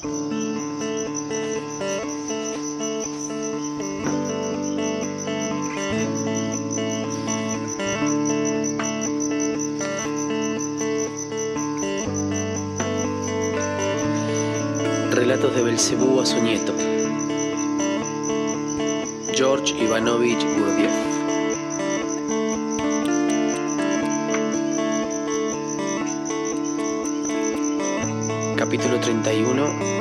Relatos de Belcebú a su nieto, George Ivanovich Gurdjieff. Capítulo 31.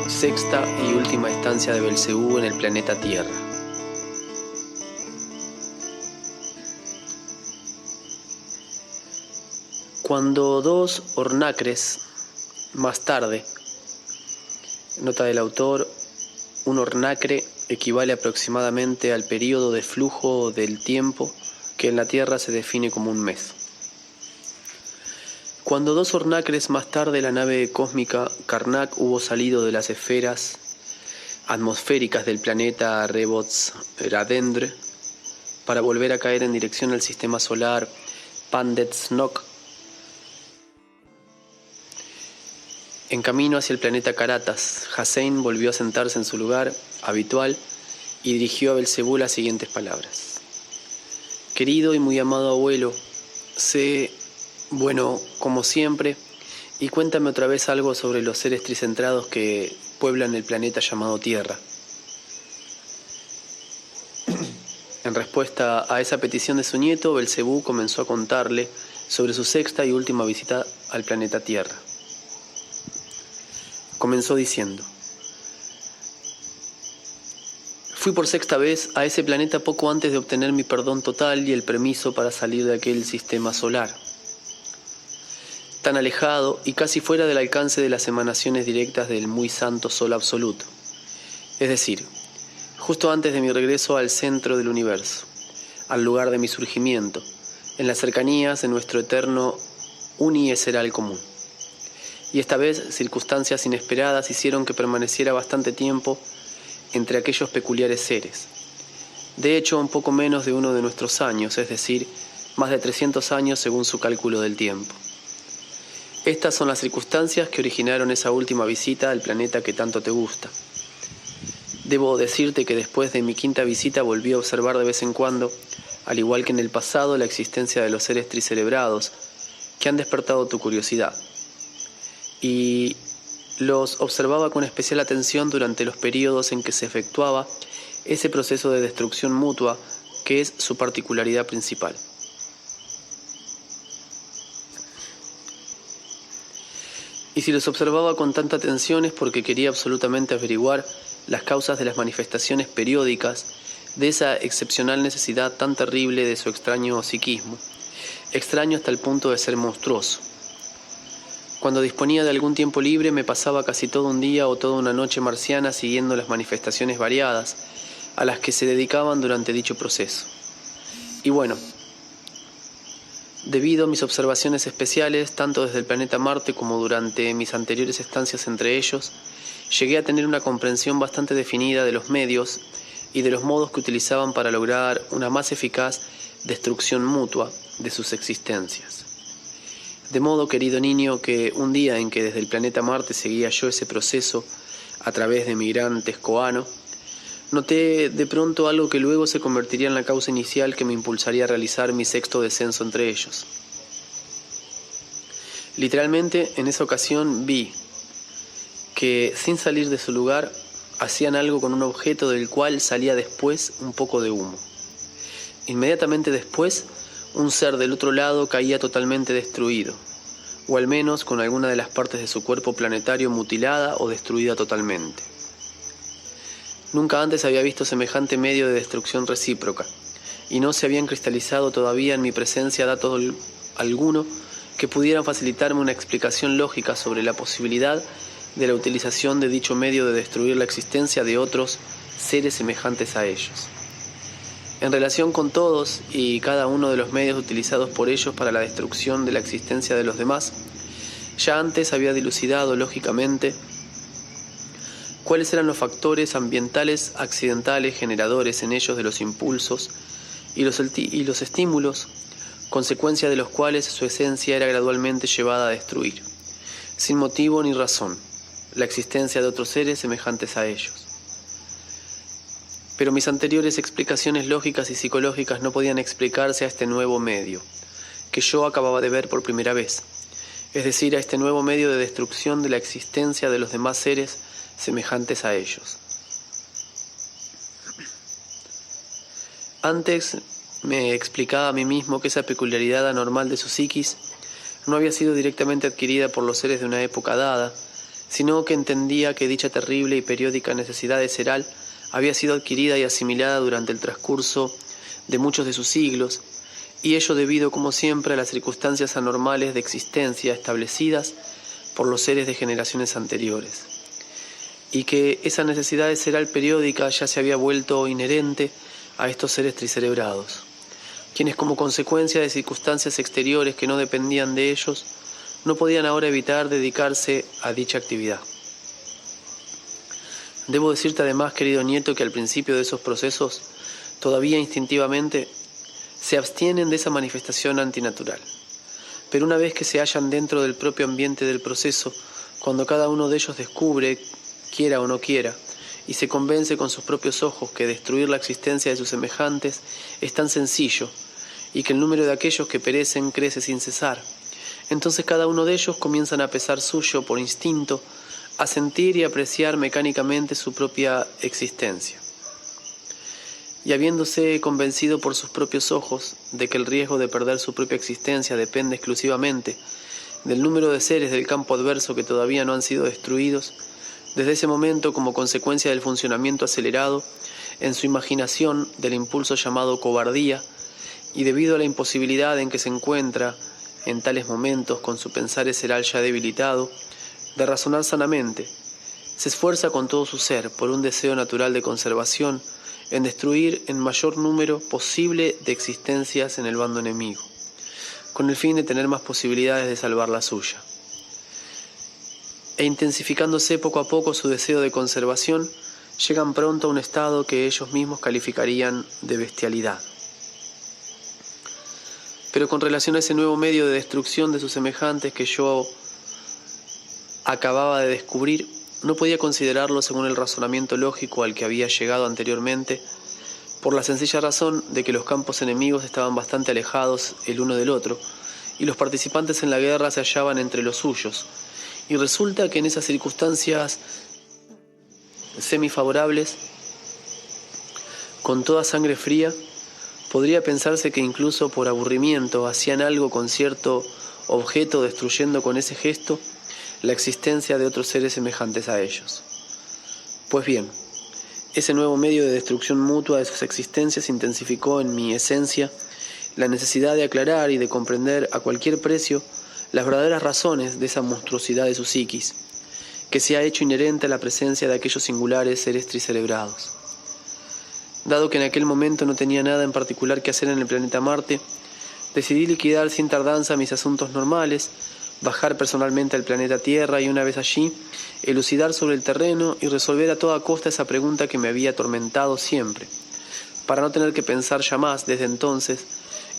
Sexta y última estancia de Belcebú en el planeta Tierra. Cuando dos ornacres más tarde, nota del autor, un ornacre equivale aproximadamente al período de flujo del tiempo que en la Tierra se define como un mes. Cuando dos ornacres más tarde la nave cósmica Karnak hubo salido de las esferas atmosféricas del planeta Rebots-Radendr para volver a caer en dirección al sistema solar Pandetsnok, en camino hacia el planeta Karatas, Hussein volvió a sentarse en su lugar habitual y dirigió a Belcebú las siguientes palabras. Querido y muy amado abuelo, sé bueno como siempre y cuéntame otra vez algo sobre los seres tricentrados que pueblan el planeta llamado Tierra. En respuesta a esa petición de su nieto, Belcebú comenzó a contarle sobre su sexta y última visita al planeta Tierra. Comenzó diciendo: fui por sexta vez a ese planeta poco antes de obtener mi perdón total y el permiso para salir de aquel sistema solar, tan alejado y casi fuera del alcance de las emanaciones directas del muy santo Sol absoluto, es decir, justo antes de mi regreso al centro del universo, al lugar de mi surgimiento, en las cercanías de nuestro eterno unieseral común. Y esta vez circunstancias inesperadas hicieron que permaneciera bastante tiempo entre aquellos peculiares seres. De hecho, un poco menos de uno de nuestros años, es decir, más de 300 años según su cálculo del tiempo. Estas son las circunstancias que originaron esa última visita al planeta que tanto te gusta. Debo decirte que después de mi quinta visita volví a observar de vez en cuando, al igual que en el pasado, la existencia de los seres tricerebrados que han despertado tu curiosidad. Y los observaba con especial atención durante los periodos en que se efectuaba ese proceso de destrucción mutua que es su particularidad principal. Y si los observaba con tanta atención es porque quería absolutamente averiguar las causas de las manifestaciones periódicas de esa excepcional necesidad tan terrible de su extraño psiquismo, extraño hasta el punto de ser monstruoso. Cuando disponía de algún tiempo libre me pasaba casi todo un día o toda una noche marciana siguiendo las manifestaciones variadas a las que se dedicaban durante dicho proceso. Y bueno, debido a mis observaciones especiales, tanto desde el planeta Marte como durante mis anteriores estancias entre ellos, llegué a tener una comprensión bastante definida de los medios y de los modos que utilizaban para lograr una más eficaz destrucción mutua de sus existencias. De modo, querido niño, que un día en que desde el planeta Marte seguía yo ese proceso a través de mi gran Tescoano, noté de pronto algo que luego se convertiría en la causa inicial que me impulsaría a realizar mi sexto descenso entre ellos. Literalmente, en esa ocasión vi que, sin salir de su lugar, hacían algo con un objeto del cual salía después un poco de humo. Inmediatamente después, un ser del otro lado caía totalmente destruido, o al menos con alguna de las partes de su cuerpo planetario mutilada o destruida totalmente. Nunca antes había visto semejante medio de destrucción recíproca, y no se habían cristalizado todavía en mi presencia datos alguno que pudieran facilitarme una explicación lógica sobre la posibilidad de la utilización de dicho medio de destruir la existencia de otros seres semejantes a ellos. En relación con todos y cada uno de los medios utilizados por ellos para la destrucción de la existencia de los demás, ya antes había dilucidado lógicamente cuáles eran los factores ambientales accidentales generadores en ellos de los impulsos y los estímulos, consecuencia de los cuales su esencia era gradualmente llevada a destruir, sin motivo ni razón, la existencia de otros seres semejantes a ellos. Pero mis anteriores explicaciones lógicas y psicológicas no podían explicarse a este nuevo medio, que yo acababa de ver por primera vez, es decir, a este nuevo medio de destrucción de la existencia de los demás seres semejantes a ellos. Antes me explicaba a mí mismo que esa peculiaridad anormal de su psiquis no había sido directamente adquirida por los seres de una época dada, sino que entendía que dicha terrible y periódica necesidad de seral había sido adquirida y asimilada durante el transcurso de muchos de sus siglos, y ello debido, como siempre, a las circunstancias anormales de existencia establecidas por los seres de generaciones anteriores, y que esa necesidad de seral periódica ya se había vuelto inherente a estos seres tricerebrados, quienes, como consecuencia de circunstancias exteriores que no dependían de ellos, no podían ahora evitar dedicarse a dicha actividad. Debo decirte además, querido nieto, que al principio de esos procesos, todavía instintivamente, se abstienen de esa manifestación antinatural. Pero una vez que se hallan dentro del propio ambiente del proceso, cuando cada uno de ellos descubre, quiera o no quiera, y se convence con sus propios ojos que destruir la existencia de sus semejantes es tan sencillo, y que el número de aquellos que perecen crece sin cesar, entonces cada uno de ellos comienzan a pesar suyo por instinto, a sentir y apreciar mecánicamente su propia existencia. Y habiéndose convencido por sus propios ojos de que el riesgo de perder su propia existencia depende exclusivamente del número de seres del campo adverso que todavía no han sido destruidos, desde ese momento, como consecuencia del funcionamiento acelerado en su imaginación del impulso llamado cobardía, y debido a la imposibilidad en que se encuentra en tales momentos con su pensar seral ya debilitado, de razonar sanamente, se esfuerza con todo su ser, por un deseo natural de conservación, en destruir en mayor número posible de existencias en el bando enemigo, con el fin de tener más posibilidades de salvar la suya. E intensificándose poco a poco su deseo de conservación, llegan pronto a un estado que ellos mismos calificarían de bestialidad. Pero con relación a ese nuevo medio de destrucción de sus semejantes que yo acababa de descubrir, no podía considerarlo según el razonamiento lógico al que había llegado anteriormente, por la sencilla razón de que los campos enemigos estaban bastante alejados el uno del otro, y los participantes en la guerra se hallaban entre los suyos, y resulta que en esas circunstancias semifavorables, con toda sangre fría, podría pensarse que incluso por aburrimiento hacían algo con cierto objeto, destruyendo con ese gesto la existencia de otros seres semejantes a ellos. Pues bien, ese nuevo medio de destrucción mutua de sus existencias intensificó en mi esencia la necesidad de aclarar y de comprender a cualquier precio las verdaderas razones de esa monstruosidad de su psiquis, que se ha hecho inherente a la presencia de aquellos singulares seres tricerebrados. Dado que en aquel momento no tenía nada en particular que hacer en el planeta Marte, decidí liquidar sin tardanza mis asuntos normales, bajar personalmente al planeta Tierra y, una vez allí, elucidar sobre el terreno y resolver a toda costa esa pregunta que me había atormentado siempre, para no tener que pensar ya más, desde entonces,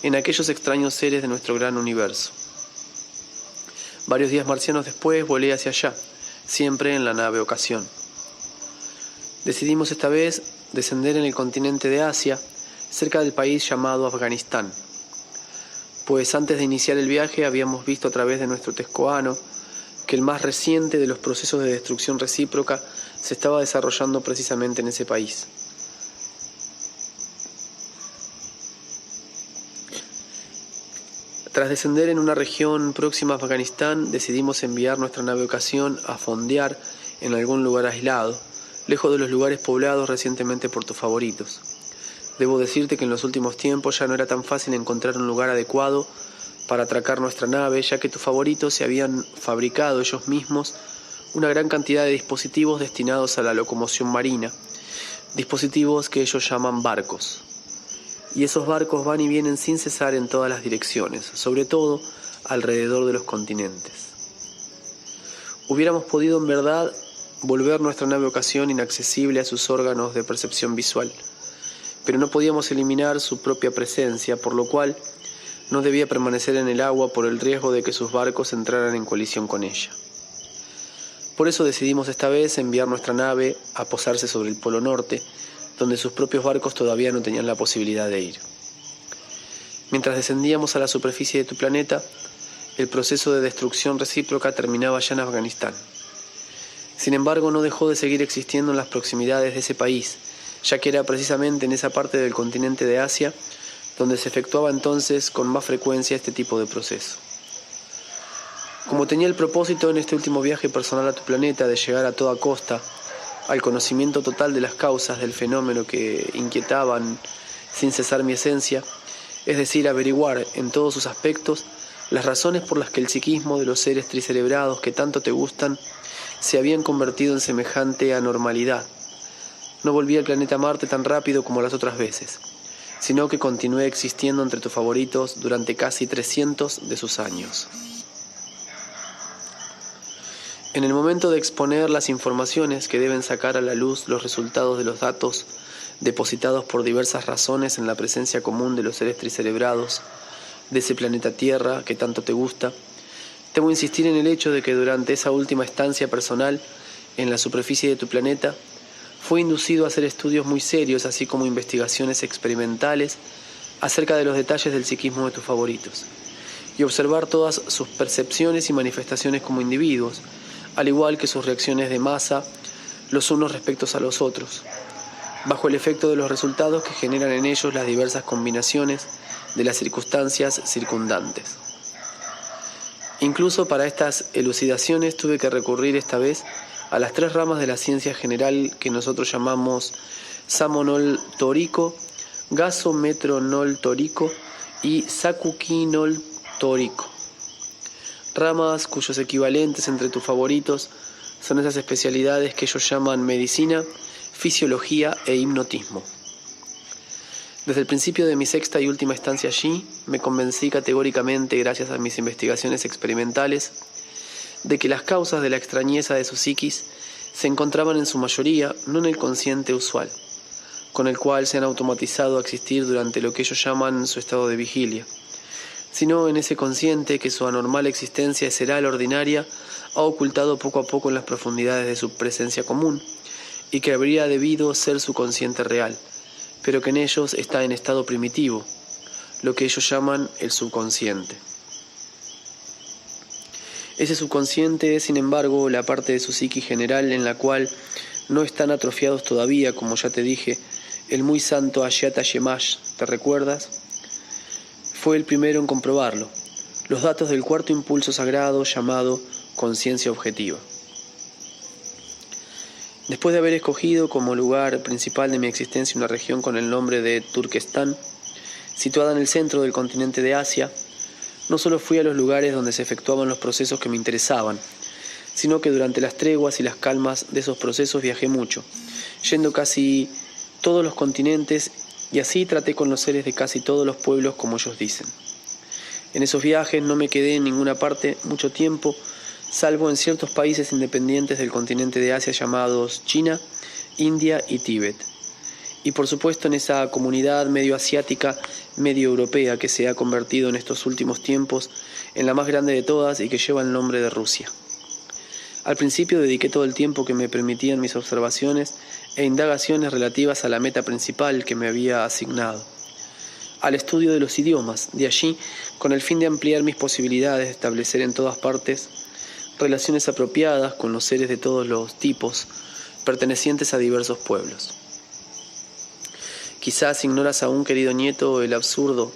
en aquellos extraños seres de nuestro gran universo. Varios días marcianos después volé hacia allá, siempre en la nave Ocasión. Decidimos esta vez descender en el continente de Asia, cerca del país llamado Afganistán, pues antes de iniciar el viaje habíamos visto a través de nuestro tescoano que el más reciente de los procesos de destrucción recíproca se estaba desarrollando precisamente en ese país. Tras descender en una región próxima a Afganistán, decidimos enviar nuestra nave Ocasión a fondear en algún lugar aislado, lejos de los lugares poblados recientemente por tus favoritos. Debo decirte que en los últimos tiempos ya no era tan fácil encontrar un lugar adecuado para atracar nuestra nave, ya que tus favoritos se habían fabricado ellos mismos una gran cantidad de dispositivos destinados a la locomoción marina, dispositivos que ellos llaman barcos. Y esos barcos van y vienen sin cesar en todas las direcciones, sobre todo alrededor de los continentes. Hubiéramos podido en verdad volver nuestra nave Ocasión inaccesible a sus órganos de percepción visual, pero no podíamos eliminar su propia presencia, por lo cual no debía permanecer en el agua por el riesgo de que sus barcos entraran en colisión con ella. Por eso decidimos esta vez enviar nuestra nave a posarse sobre el Polo Norte, donde sus propios barcos todavía no tenían la posibilidad de ir. Mientras descendíamos a la superficie de tu planeta, el proceso de destrucción recíproca terminaba ya en Afganistán. Sin embargo, no dejó de seguir existiendo en las proximidades de ese país, ya que era precisamente en esa parte del continente de Asia donde se efectuaba entonces con más frecuencia este tipo de proceso. Como tenía el propósito en este último viaje personal a tu planeta de llegar a toda costa al conocimiento total de las causas del fenómeno que inquietaban sin cesar mi esencia, es decir, averiguar en todos sus aspectos las razones por las que el psiquismo de los seres tricerebrados que tanto te gustan se habían convertido en semejante anormalidad, no volví al planeta Marte tan rápido como las otras veces, sino que continué existiendo entre tus favoritos durante casi 300 de sus años. En el momento de exponer las informaciones que deben sacar a la luz los resultados de los datos depositados por diversas razones en la presencia común de los seres tricerebrados de ese planeta Tierra que tanto te gusta, debo insistir en el hecho de que durante esa última estancia personal en la superficie de tu planeta fui inducido a hacer estudios muy serios, así como investigaciones experimentales acerca de los detalles del psiquismo de tus favoritos, y observar todas sus percepciones y manifestaciones como individuos, al igual que sus reacciones de masa los unos respecto a los otros, bajo el efecto de los resultados que generan en ellos las diversas combinaciones de las circunstancias circundantes. Incluso para estas elucidaciones tuve que recurrir esta vez a las 3 ramas de la ciencia general que nosotros llamamos Samonol-tórico, Gasometronol-tórico y Sakukinol-tórico. Ramas cuyos equivalentes entre tus favoritos son esas especialidades que ellos llaman medicina, fisiología e hipnotismo. Desde el principio de mi 6ª y última estancia allí, me convencí categóricamente, gracias a mis investigaciones experimentales, de que las causas de la extrañeza de su psiquis se encontraban en su mayoría no en el consciente usual, con el cual se han automatizado a existir durante lo que ellos llaman su estado de vigilia, sino en ese consciente que su anormal existencia seral ordinaria ha ocultado poco a poco en las profundidades de su presencia común, y que habría debido ser su consciente real, pero que en ellos está en estado primitivo, lo que ellos llaman el subconsciente. Ese subconsciente es, sin embargo, la parte de su psique general en la cual no están atrofiados todavía, como ya te dije, el muy santo Ashyata Shemash, ¿te recuerdas? Fue el primero en comprobarlo, los datos del 4º impulso sagrado llamado conciencia objetiva. Después de haber escogido como lugar principal de mi existencia una región con el nombre de Turquestán, situada en el centro del continente de Asia, no solo fui a los lugares donde se efectuaban los procesos que me interesaban, sino que durante las treguas y las calmas de esos procesos viajé mucho, yendo casi todos los continentes, y así traté con los seres de casi todos los pueblos como ellos dicen. En esos viajes no me quedé en ninguna parte mucho tiempo, salvo en ciertos países independientes del continente de Asia llamados China, India y Tíbet. Y por supuesto en esa comunidad medio asiática, medio europea que se ha convertido en estos últimos tiempos en la más grande de todas y que lleva el nombre de Rusia. Al principio dediqué todo el tiempo que me permitían mis observaciones e indagaciones relativas a la meta principal que me había asignado, al estudio de los idiomas, de allí con el fin de ampliar mis posibilidades de establecer en todas partes relaciones apropiadas con los seres de todos los tipos, pertenecientes a diversos pueblos. Quizás ignoras aún, querido nieto, el absurdo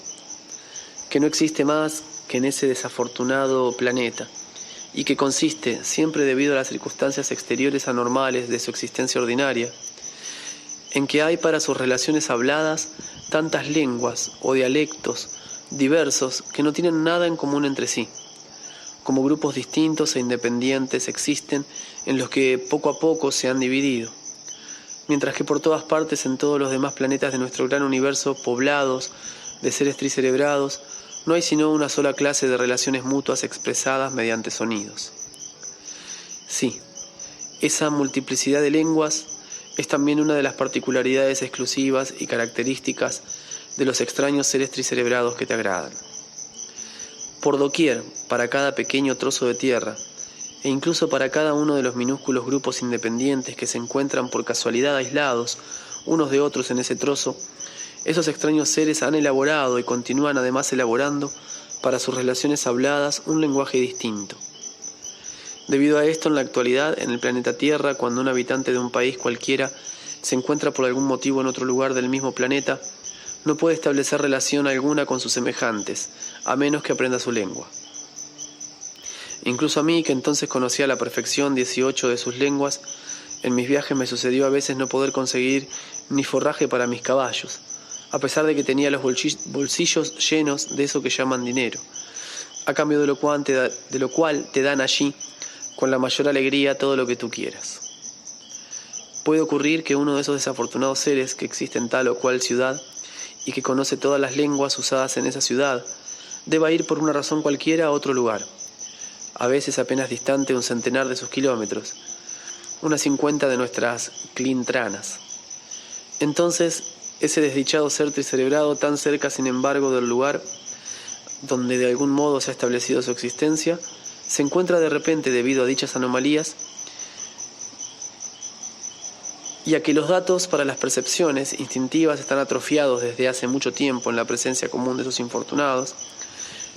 que no existe más que en ese desafortunado planeta, y que consiste, siempre debido a las circunstancias exteriores anormales de su existencia ordinaria, en que hay para sus relaciones habladas tantas lenguas o dialectos diversos que no tienen nada en común entre sí, como grupos distintos e independientes existen en los que poco a poco se han dividido, mientras que por todas partes en todos los demás planetas de nuestro gran universo poblados de seres tricerebrados no hay sino una sola clase de relaciones mutuas expresadas mediante sonidos. Sí, esa multiplicidad de lenguas es también una de las particularidades exclusivas y características de los extraños seres tricerebrados que te agradan. Por doquier, para cada pequeño trozo de tierra, e incluso para cada uno de los minúsculos grupos independientes que se encuentran por casualidad aislados unos de otros en ese trozo, esos extraños seres han elaborado y continúan además elaborando para sus relaciones habladas un lenguaje distinto. Debido a esto, en la actualidad, en el planeta Tierra, cuando un habitante de un país cualquiera se encuentra por algún motivo en otro lugar del mismo planeta, no puede establecer relación alguna con sus semejantes, a menos que aprenda su lengua. Incluso a mí, que entonces conocía a la perfección 18 de sus lenguas, en mis viajes me sucedió a veces no poder conseguir ni forraje para mis caballos, a pesar de que tenía los bolsillos llenos de eso que llaman dinero, a cambio de lo cual te dan allí con la mayor alegría todo lo que tú quieras. Puede ocurrir que uno de esos desafortunados seres que existe en tal o cual ciudad y que conoce todas las lenguas usadas en esa ciudad, deba ir por una razón cualquiera a otro lugar, a veces apenas distante un centenar de sus kilómetros, unas 50 de nuestras clintranas. Entonces, ese desdichado ser tricerebrado, tan cerca sin embargo del lugar donde de algún modo se ha establecido su existencia, se encuentra de repente, debido a dichas anomalías y a que los datos para las percepciones instintivas están atrofiados desde hace mucho tiempo en la presencia común de esos infortunados,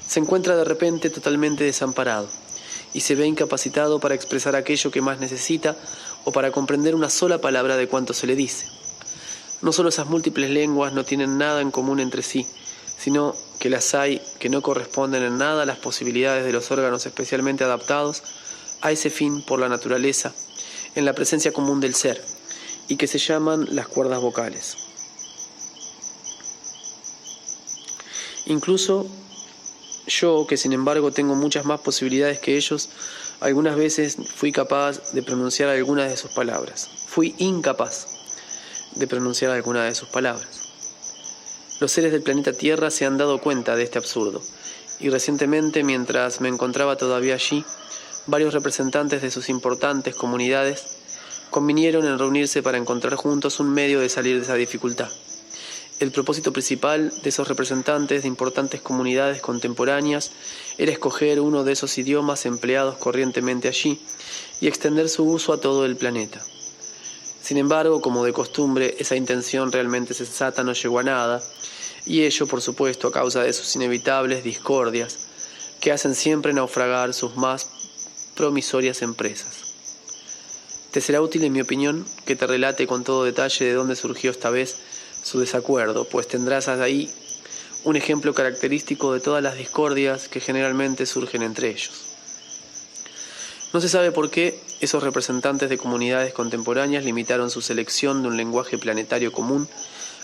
se encuentra de repente totalmente desamparado y se ve incapacitado para expresar aquello que más necesita o para comprender una sola palabra de cuanto se le dice. No solo esas múltiples lenguas no tienen nada en común entre sí, sino que las hay que no corresponden en nada a las posibilidades de los órganos especialmente adaptados a ese fin por la naturaleza, en la presencia común del ser, y que se llaman las cuerdas vocales. Incluso yo, que sin embargo tengo muchas más posibilidades que ellos, algunas veces fui capaz de pronunciar algunas de sus palabras. Fui incapaz de pronunciar algunas de sus palabras. Los seres del planeta Tierra se han dado cuenta de este absurdo, y recientemente, mientras me encontraba todavía allí, varios representantes de sus importantes comunidades convinieron en reunirse para encontrar juntos un medio de salir de esa dificultad. El propósito principal de esos representantes de importantes comunidades contemporáneas era escoger uno de esos idiomas empleados corrientemente allí y extender su uso a todo el planeta. Sin embargo, como de costumbre, esa intención realmente sensata no llegó a nada, y ello, por supuesto, a causa de sus inevitables discordias, que hacen siempre naufragar sus más promisorias empresas. Te será útil, en mi opinión, que te relate con todo detalle de dónde surgió esta vez su desacuerdo, pues tendrás ahí un ejemplo característico de todas las discordias que generalmente surgen entre ellos. No se sabe por qué esos representantes de comunidades contemporáneas limitaron su selección de un lenguaje planetario común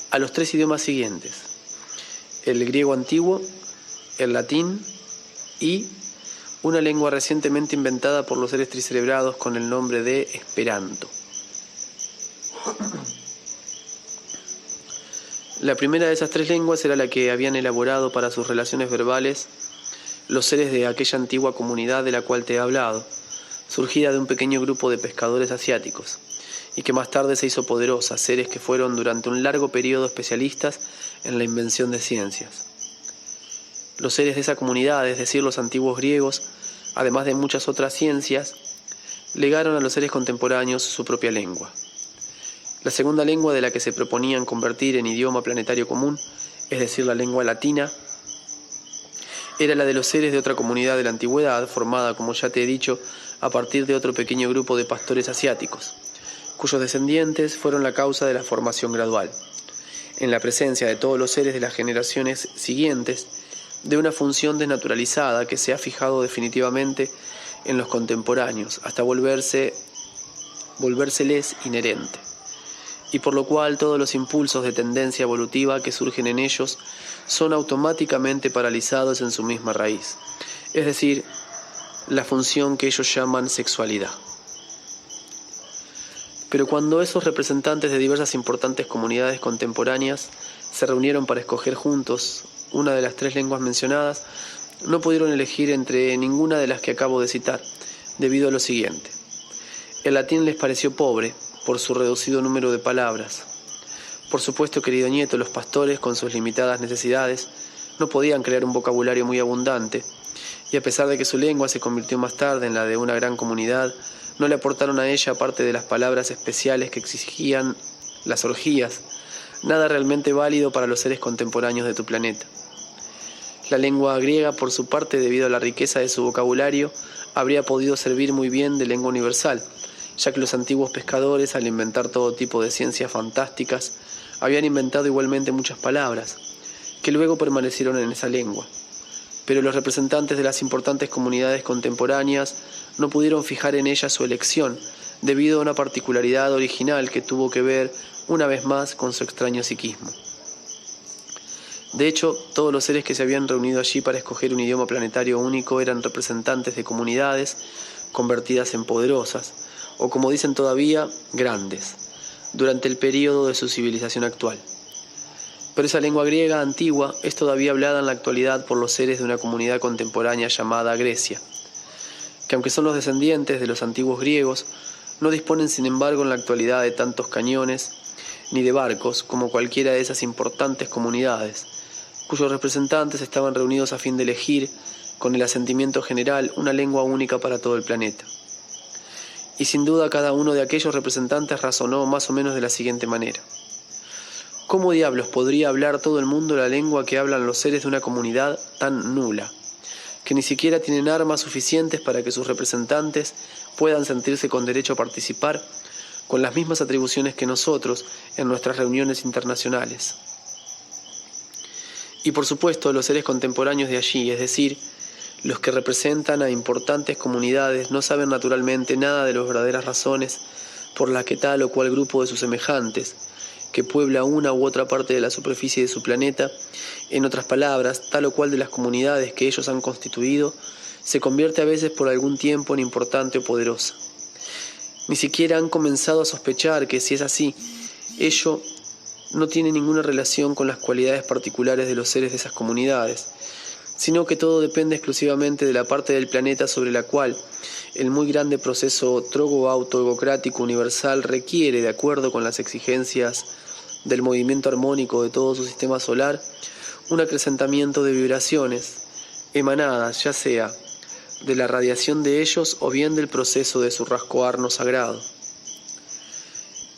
a los 3 idiomas siguientes: el griego antiguo, el latín y una lengua recientemente inventada por los seres tricerebrados con el nombre de Esperanto. La primera de esas 3 lenguas era la que habían elaborado para sus relaciones verbales los seres de aquella antigua comunidad de la cual te he hablado, surgida de un pequeño grupo de pescadores asiáticos, y que más tarde se hizo poderosa, seres que fueron durante un largo periodo especialistas en la invención de ciencias. Los seres de esa comunidad, es decir, los antiguos griegos, además de muchas otras ciencias, legaron a los seres contemporáneos su propia lengua. La segunda lengua de la que se proponían convertir en idioma planetario común, es decir, la lengua latina, era la de los seres de otra comunidad de la antigüedad, formada, como ya te he dicho, a partir de otro pequeño grupo de pastores asiáticos, cuyos descendientes fueron la causa de la formación gradual, en la presencia de todos los seres de las generaciones siguientes, de una función desnaturalizada que se ha fijado definitivamente en los contemporáneos, hasta volvérseles inherente, y por lo cual todos los impulsos de tendencia evolutiva que surgen en ellos son automáticamente paralizados en su misma raíz, es decir, la función que ellos llaman sexualidad. Pero cuando esos representantes de diversas importantes comunidades contemporáneas se reunieron para escoger juntos una de las 3 lenguas mencionadas, no pudieron elegir entre ninguna de las que acabo de citar, debido a lo siguiente. El latín les pareció pobre por su reducido número de palabras. Por supuesto, querido nieto, los pastores, con sus limitadas necesidades, no podían crear un vocabulario muy abundante, y a pesar de que su lengua se convirtió más tarde en la de una gran comunidad, no le aportaron a ella, aparte de las palabras especiales que exigían las orgías, nada realmente válido para los seres contemporáneos de tu planeta. La lengua griega, por su parte, debido a la riqueza de su vocabulario, habría podido servir muy bien de lengua universal, ya que los antiguos pescadores, al inventar todo tipo de ciencias fantásticas, habían inventado igualmente muchas palabras, que luego permanecieron en esa lengua. Pero los representantes de las importantes comunidades contemporáneas no pudieron fijar en ella su elección, debido a una particularidad original que tuvo que ver, una vez más, con su extraño psiquismo. De hecho, todos los seres que se habían reunido allí para escoger un idioma planetario único eran representantes de comunidades convertidas en poderosas, o como dicen todavía, grandes, durante el período de su civilización actual. Pero esa lengua griega antigua es todavía hablada en la actualidad por los seres de una comunidad contemporánea llamada Grecia, que aunque son los descendientes de los antiguos griegos, no disponen sin embargo en la actualidad de tantos cañones ni de barcos como cualquiera de esas importantes comunidades, cuyos representantes estaban reunidos a fin de elegir, con el asentimiento general, una lengua única para todo el planeta. Y sin duda cada uno de aquellos representantes razonó más o menos de la siguiente manera: ¿cómo diablos podría hablar todo el mundo la lengua que hablan los seres de una comunidad tan nula, que ni siquiera tienen armas suficientes para que sus representantes puedan sentirse con derecho a participar con las mismas atribuciones que nosotros en nuestras reuniones internacionales? Y por supuesto los seres contemporáneos de allí, es decir, los que representan a importantes comunidades, no saben naturalmente nada de las verdaderas razones por las que tal o cual grupo de sus semejantes, que puebla una u otra parte de la superficie de su planeta, en otras palabras, tal o cual de las comunidades que ellos han constituido, se convierte a veces por algún tiempo en importante o poderosa. Ni siquiera han comenzado a sospechar que, si es así, ello no tiene ninguna relación con las cualidades particulares de los seres de esas comunidades, sino que todo depende exclusivamente de la parte del planeta sobre la cual el muy grande proceso trogo-autoegocrático universal requiere, de acuerdo con las exigencias del movimiento armónico de todo su sistema solar, un acrecentamiento de vibraciones emanadas, ya sea de la radiación de ellos o bien del proceso de su rascoarno sagrado.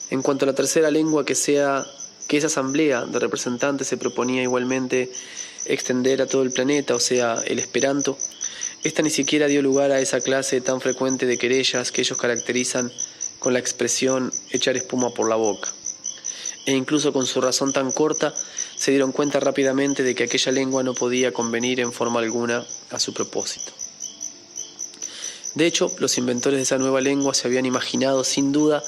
En cuanto a la tercera lengua que esa asamblea de representantes se proponía igualmente extender a todo el planeta, o sea, el esperanto, esta ni siquiera dio lugar a esa clase tan frecuente de querellas que ellos caracterizan con la expresión echar espuma por la boca. E incluso con su razón tan corta, se dieron cuenta rápidamente de que aquella lengua no podía convenir en forma alguna a su propósito. De hecho, los inventores de esa nueva lengua se habían imaginado sin duda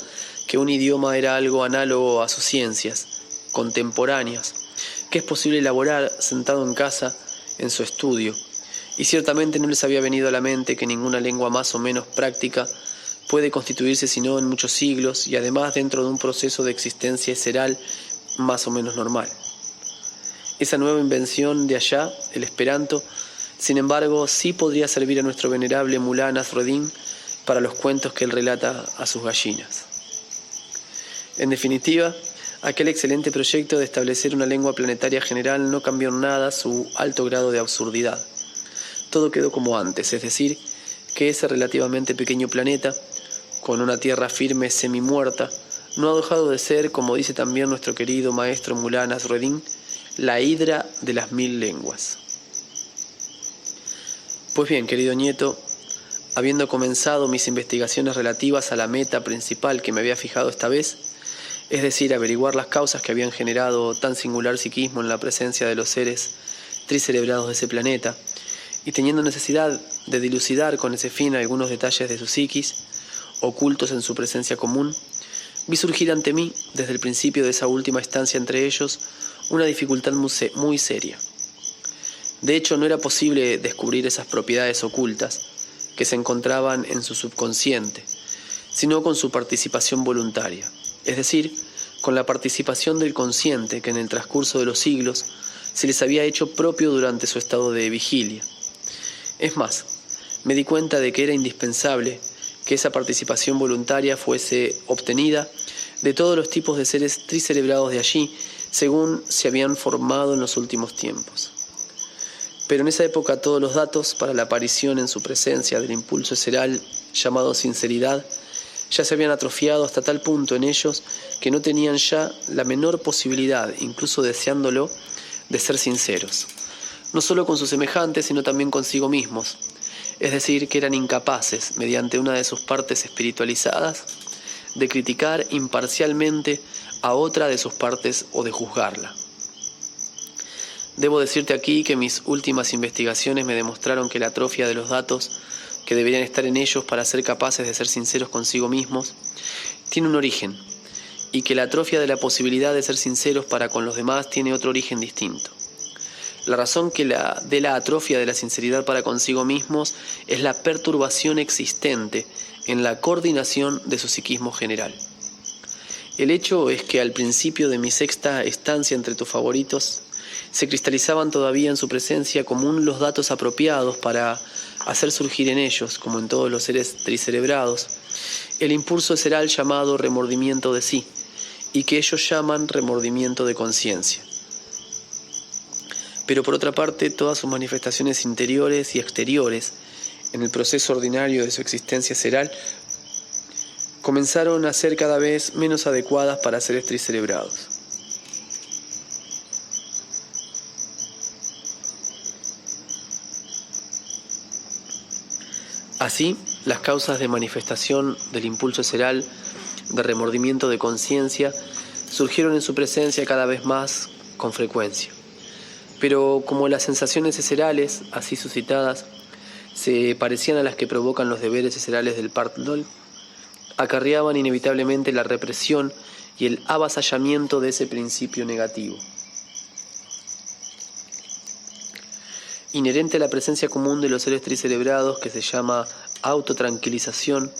que un idioma era algo análogo a sus ciencias contemporáneas, que es posible elaborar sentado en casa en su estudio, y ciertamente no les había venido a la mente que ninguna lengua más o menos práctica puede constituirse sino en muchos siglos y además dentro de un proceso de existencia seral más o menos normal. Esa nueva invención de allá, el esperanto, sin embargo, sí podría servir a nuestro venerable Mulá Nasreddin para los cuentos que él relata a sus gallinas. En definitiva, aquel excelente proyecto de establecer una lengua planetaria general no cambió en nada su alto grado de absurdidad. Todo quedó como antes, es decir, que ese relativamente pequeño planeta, con una tierra firme semi-muerta, no ha dejado de ser, como dice también nuestro querido maestro Mulá Nasreddin, la hidra de las 1000 lenguas. Pues bien, querido nieto, habiendo comenzado mis investigaciones relativas a la meta principal que me había fijado esta vez, es decir, averiguar las causas que habían generado tan singular psiquismo en la presencia de los seres tricerebrados de ese planeta, y teniendo necesidad de dilucidar con ese fin algunos detalles de su psiquis, ocultos en su presencia común, vi surgir ante mí, desde el principio de esa última estancia entre ellos, una dificultad muy seria. De hecho, no era posible descubrir esas propiedades ocultas que se encontraban en su subconsciente, sino con su participación voluntaria, es decir, con la participación del consciente que en el transcurso de los siglos se les había hecho propio durante su estado de vigilia. Es más, me di cuenta de que era indispensable que esa participación voluntaria fuese obtenida de todos los tipos de seres tricerebrados de allí, según se habían formado en los últimos tiempos. Pero en esa época todos los datos para la aparición en su presencia del impulso seral llamado sinceridad ya se habían atrofiado hasta tal punto en ellos que no tenían ya la menor posibilidad, incluso deseándolo, de ser sinceros, no solo con sus semejantes, sino también consigo mismos, es decir, que eran incapaces, mediante una de sus partes espiritualizadas, de criticar imparcialmente a otra de sus partes o de juzgarla. Debo decirte aquí que mis últimas investigaciones me demostraron que la atrofia de los datos que deberían estar en ellos para ser capaces de ser sinceros consigo mismos tiene un origen, y que la atrofia de la posibilidad de ser sinceros para con los demás tiene otro origen distinto. La razón de la atrofia de la sinceridad para consigo mismos es la perturbación existente en la coordinación de su psiquismo general. El hecho es que al principio de mi sexta estancia entre tus favoritos, se cristalizaban todavía en su presencia común los datos apropiados para hacer surgir en ellos, como en todos los seres tricerebrados, el impulso seral llamado remordimiento de sí, y que ellos llaman remordimiento de conciencia. Pero por otra parte, todas sus manifestaciones interiores y exteriores, en el proceso ordinario de su existencia seral, comenzaron a ser cada vez menos adecuadas para seres tricerebrados. Así, las causas de manifestación del impulso seral de remordimiento de conciencia surgieron en su presencia cada vez más con frecuencia. Pero como las sensaciones eserales, así suscitadas, se parecían a las que provocan los deberes eserales del Partdol, acarreaban inevitablemente la represión y el avasallamiento de ese principio negativo. Inherente a la presencia común de los seres tricerebrados, que se llama autotranquilización,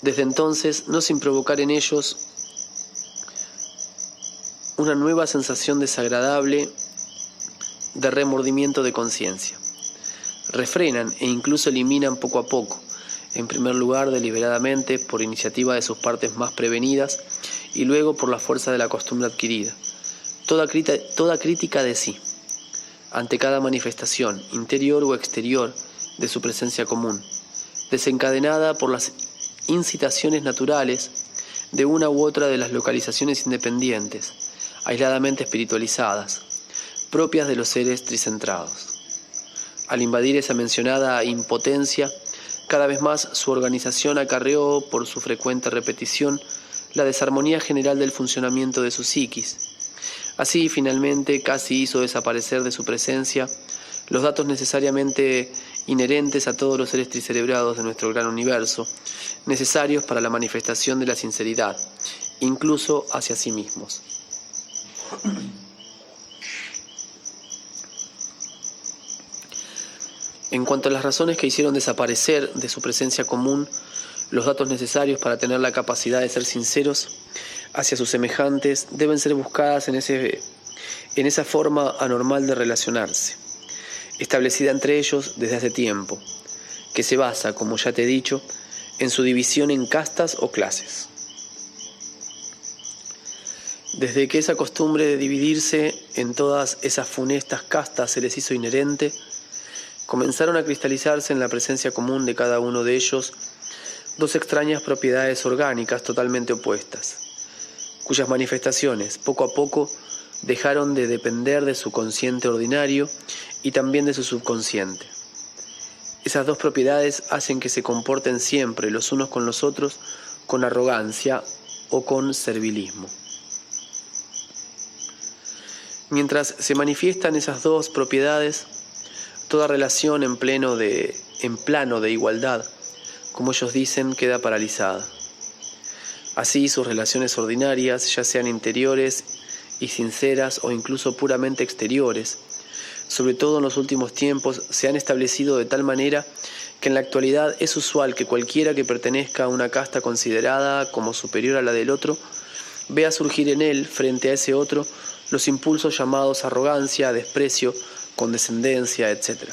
desde entonces, no sin provocar en ellos una nueva sensación desagradable de remordimiento de conciencia. Refrenan e incluso eliminan poco a poco, en primer lugar deliberadamente por iniciativa de sus partes más prevenidas y luego por la fuerza de la costumbre adquirida, toda crítica de sí, ante cada manifestación, interior o exterior, de su presencia común, desencadenada por las incitaciones naturales de una u otra de las localizaciones independientes, aisladamente espiritualizadas, propias de los seres tricentrados. Al invadir esa mencionada impotencia, cada vez más su organización acarreó, por su frecuente repetición, la desarmonía general del funcionamiento de su psiquis. Así, finalmente, casi hizo desaparecer de su presencia los datos necesariamente inherentes a todos los seres tricerebrados de nuestro gran universo, necesarios para la manifestación de la sinceridad, incluso hacia sí mismos. En cuanto a las razones que hicieron desaparecer de su presencia común los datos necesarios para tener la capacidad de ser sinceros hacia sus semejantes, deben ser buscadas en esa forma anormal de relacionarse, establecida entre ellos desde hace tiempo, que se basa, como ya te he dicho, en su división en castas o clases. Desde que esa costumbre de dividirse en todas esas funestas castas se les hizo inherente, comenzaron a cristalizarse en la presencia común de cada uno de ellos dos extrañas propiedades orgánicas totalmente opuestas, cuyas manifestaciones poco a poco dejaron de depender de su consciente ordinario y también de su subconsciente. Esas dos propiedades hacen que se comporten siempre los unos con los otros con arrogancia o con servilismo. Mientras se manifiestan esas dos propiedades, toda relación en plano de igualdad, como ellos dicen, queda paralizada. Así, sus relaciones ordinarias, ya sean interiores y sinceras o incluso puramente exteriores, sobre todo en los últimos tiempos, se han establecido de tal manera que en la actualidad es usual que cualquiera que pertenezca a una casta considerada como superior a la del otro, vea surgir en él, frente a ese otro, los impulsos llamados arrogancia, desprecio, condescendencia, etc.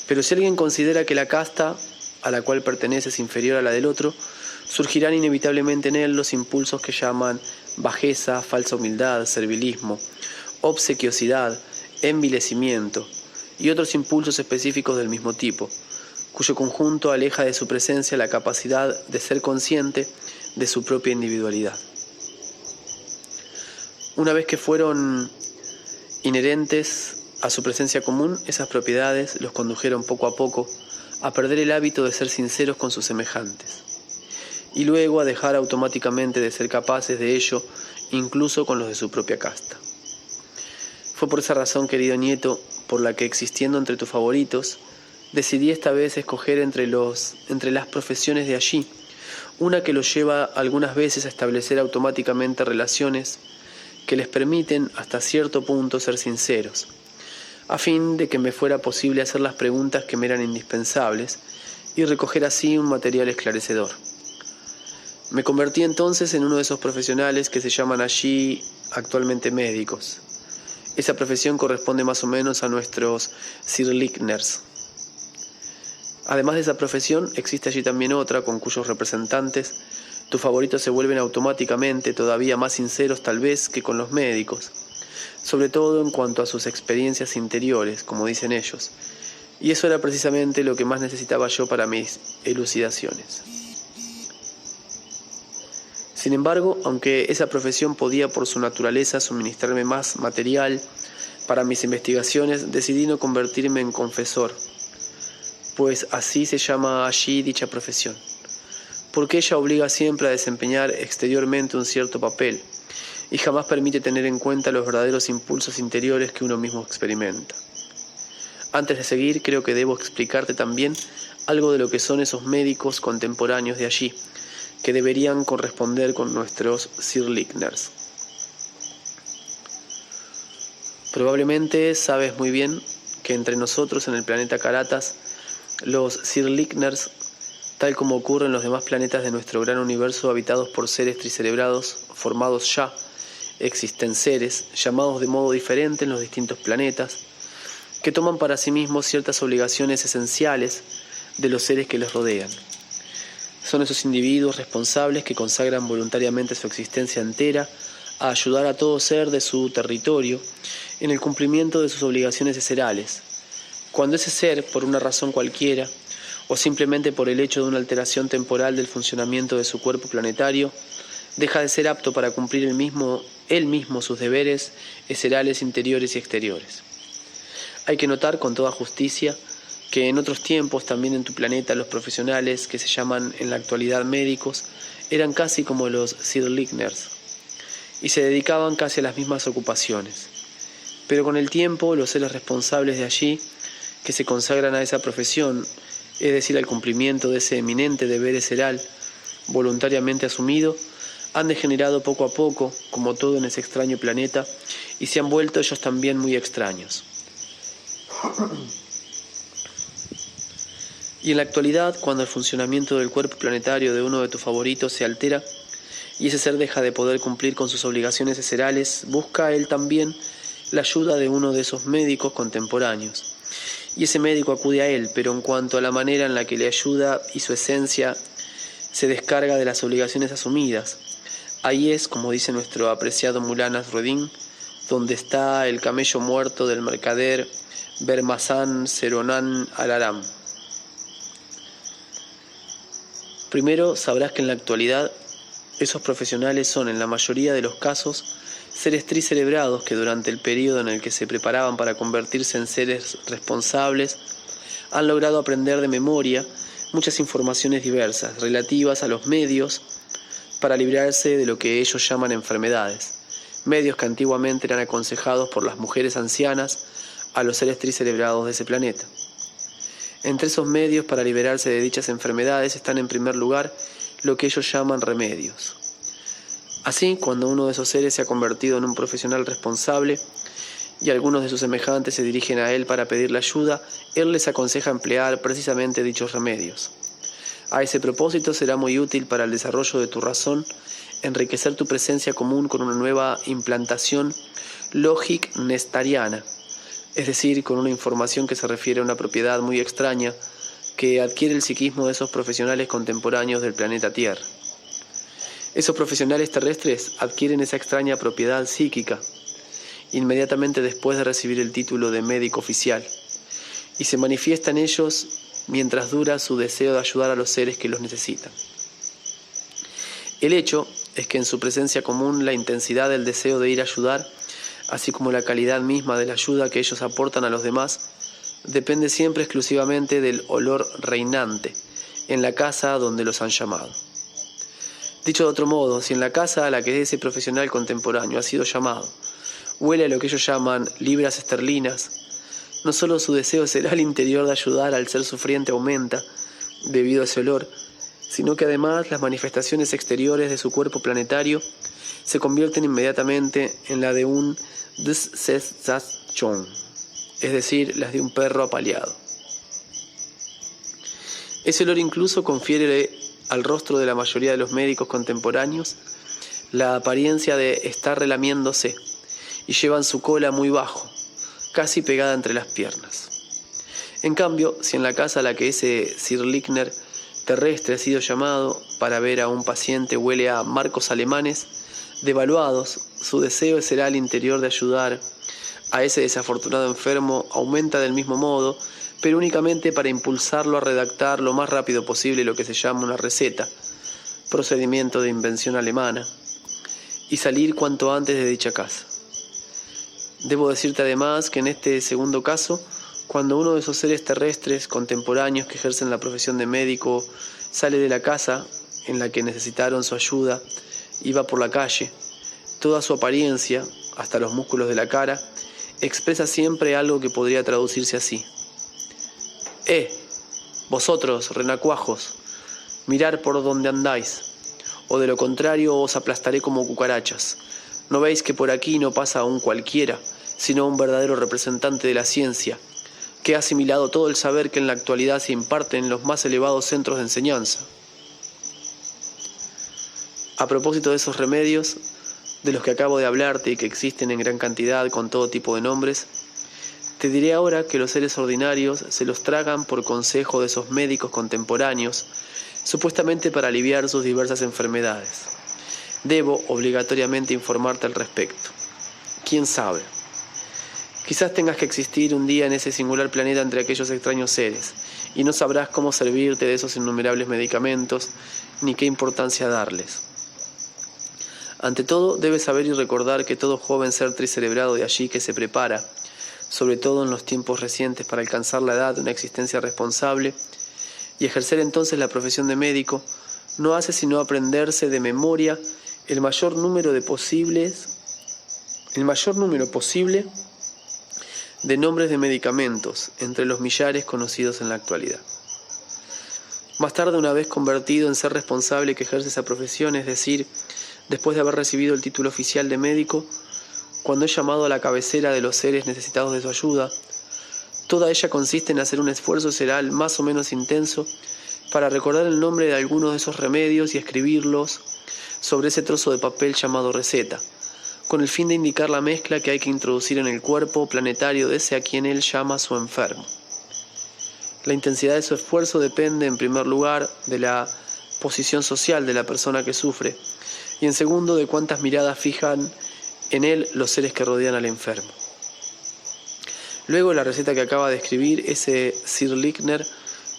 Pero si alguien considera que la casta a la cual pertenece es inferior a la del otro, surgirán inevitablemente en él los impulsos que llaman bajeza, falsa humildad, servilismo, obsequiosidad, envilecimiento y otros impulsos específicos del mismo tipo, cuyo conjunto aleja de su presencia la capacidad de ser consciente de su propia individualidad. Una vez que fueron inherentes a su presencia común, esas propiedades los condujeron poco a poco a perder el hábito de ser sinceros con sus semejantes, y luego a dejar automáticamente de ser capaces de ello, incluso con los de su propia casta. Fue por esa razón, querido nieto, por la que, existiendo entre tus favoritos, decidí esta vez escoger entre las profesiones de allí, una que los lleva algunas veces a establecer automáticamente relaciones que les permiten hasta cierto punto ser sinceros, a fin de que me fuera posible hacer las preguntas que me eran indispensables y recoger así un material esclarecedor. Me convertí entonces en uno de esos profesionales que se llaman allí actualmente médicos. Esa profesión corresponde más o menos a nuestros Sirlickners. Además de esa profesión, existe allí también otra con cuyos representantes tus favoritos se vuelven automáticamente todavía más sinceros tal vez que con los médicos, sobre todo en cuanto a sus experiencias interiores, como dicen ellos, y eso era precisamente lo que más necesitaba yo para mis elucidaciones. Sin embargo, aunque esa profesión podía por su naturaleza suministrarme más material para mis investigaciones, decidí no convertirme en confesor, pues así se llama allí dicha profesión, porque ella obliga siempre a desempeñar exteriormente un cierto papel y jamás permite tener en cuenta los verdaderos impulsos interiores que uno mismo experimenta. Antes de seguir, creo que debo explicarte también algo de lo que son esos médicos contemporáneos de allí, que deberían corresponder con nuestros Sirlickners. Probablemente sabes muy bien que entre nosotros en el planeta Karatas, los Sirlickners, tal como ocurre en los demás planetas de nuestro gran universo habitados por seres tricerebrados formados ya, existen seres llamados de modo diferente en los distintos planetas, que toman para sí mismos ciertas obligaciones esenciales de los seres que les rodean. Son esos individuos responsables que consagran voluntariamente su existencia entera a ayudar a todo ser de su territorio en el cumplimiento de sus obligaciones eserales. Cuando ese ser, por una razón cualquiera, o simplemente por el hecho de una alteración temporal del funcionamiento de su cuerpo planetario, deja de ser apto para cumplir él mismo sus deberes eserales interiores y exteriores. Hay que notar con toda justicia que en otros tiempos también en tu planeta los profesionales que se llaman en la actualidad médicos eran casi como los Sirlickners y se dedicaban casi a las mismas ocupaciones. Pero con el tiempo los seres responsables de allí que se consagran a esa profesión, es decir, al cumplimiento de ese eminente deber eseral voluntariamente asumido, han degenerado poco a poco, como todo en ese extraño planeta, y se han vuelto ellos también muy extraños. Y en la actualidad, cuando el funcionamiento del cuerpo planetario de uno de tus favoritos se altera, y ese ser deja de poder cumplir con sus obligaciones eserales, busca él también la ayuda de uno de esos médicos contemporáneos. Y ese médico acude a él, pero en cuanto a la manera en la que le ayuda y su esencia se descarga de las obligaciones asumidas, ahí es, como dice nuestro apreciado Mullah Nasruddin, donde está el camello muerto del mercader Bermazán Seronan Alaram. Primero sabrás que en la actualidad esos profesionales son en la mayoría de los casos seres tricerebrados que durante el periodo en el que se preparaban para convertirse en seres responsables han logrado aprender de memoria muchas informaciones diversas relativas a los medios para librarse de lo que ellos llaman enfermedades, medios que antiguamente eran aconsejados por las mujeres ancianas a los seres tricerebrados de ese planeta. Entre esos medios para liberarse de dichas enfermedades están en primer lugar lo que ellos llaman remedios. Así, cuando uno de esos seres se ha convertido en un profesional responsable y algunos de sus semejantes se dirigen a él para pedirle ayuda, él les aconseja emplear precisamente dichos remedios. A ese propósito será muy útil para el desarrollo de tu razón enriquecer tu presencia común con una nueva implantación lógic-nestariana, es decir, con una información que se refiere a una propiedad muy extraña que adquiere el psiquismo de esos profesionales contemporáneos del planeta Tierra. Esos profesionales terrestres adquieren esa extraña propiedad psíquica inmediatamente después de recibir el título de médico oficial, y se manifiesta en ellos mientras dura su deseo de ayudar a los seres que los necesitan. El hecho es que en su presencia común la intensidad del deseo de ir a ayudar, así como la calidad misma de la ayuda que ellos aportan a los demás, depende siempre exclusivamente del olor reinante en la casa donde los han llamado. Dicho de otro modo, si en la casa a la que ese profesional contemporáneo ha sido llamado huele a lo que ellos llaman libras esterlinas, no solo su deseo cerebral interior de ayudar al ser sufriente aumenta debido a ese olor, sino que además las manifestaciones exteriores de su cuerpo planetario se convierten inmediatamente en la de un Dsesachon, es decir, las de un perro apaleado. Ese olor incluso confiere al rostro de la mayoría de los médicos contemporáneos la apariencia de estar relamiéndose, y llevan su cola muy bajo, casi pegada entre las piernas. En cambio, si en la casa a la que ese Sir Lickner terrestre ha sido llamado para ver a un paciente huele a marcos alemanes devaluados, su deseo será al interior de ayudar a ese desafortunado enfermo aumenta del mismo modo, pero únicamente para impulsarlo a redactar lo más rápido posible lo que se llama una receta, procedimiento de invención alemana, y salir cuanto antes de dicha casa. Debo decirte además que en este segundo caso, cuando uno de esos seres terrestres contemporáneos que ejercen la profesión de médico sale de la casa en la que necesitaron su ayuda y va por la calle, toda su apariencia, hasta los músculos de la cara, expresa siempre algo que podría traducirse así: vosotros, renacuajos, mirad por donde andáis, o de lo contrario os aplastaré como cucarachas. ¿No veis que por aquí no pasa un cualquiera, sino un verdadero representante de la ciencia, que ha asimilado todo el saber que en la actualidad se imparte en los más elevados centros de enseñanza? A propósito de esos remedios, de los que acabo de hablarte y que existen en gran cantidad con todo tipo de nombres, te diré ahora que los seres ordinarios se los tragan por consejo de esos médicos contemporáneos, supuestamente para aliviar sus diversas enfermedades. Debo obligatoriamente informarte al respecto. ¿Quién sabe? Quizás tengas que existir un día en ese singular planeta entre aquellos extraños seres, y no sabrás cómo servirte de esos innumerables medicamentos, ni qué importancia darles. Ante todo, debes saber y recordar que todo joven ser tricerebrado de allí que se prepara, sobre todo en los tiempos recientes, para alcanzar la edad de una existencia responsable y ejercer entonces la profesión de médico, no hace sino aprenderse de memoria el mayor número posible de nombres de medicamentos entre los millares conocidos en la actualidad. Más tarde, una vez convertido en ser responsable que ejerce esa profesión, es decir, después de haber recibido el título oficial de médico, cuando es llamado a la cabecera de los seres necesitados de su ayuda, toda ella consiste en hacer un esfuerzo cerebral más o menos intenso para recordar el nombre de algunos de esos remedios y escribirlos sobre ese trozo de papel llamado receta, con el fin de indicar la mezcla que hay que introducir en el cuerpo planetario de ese a quien él llama su enfermo. La intensidad de su esfuerzo depende, en primer lugar, de la posición social de la persona que sufre, y en segundo, de cuántas miradas fijan en él los seres que rodean al enfermo. Luego, la receta que acaba de escribir ese Sir Lickner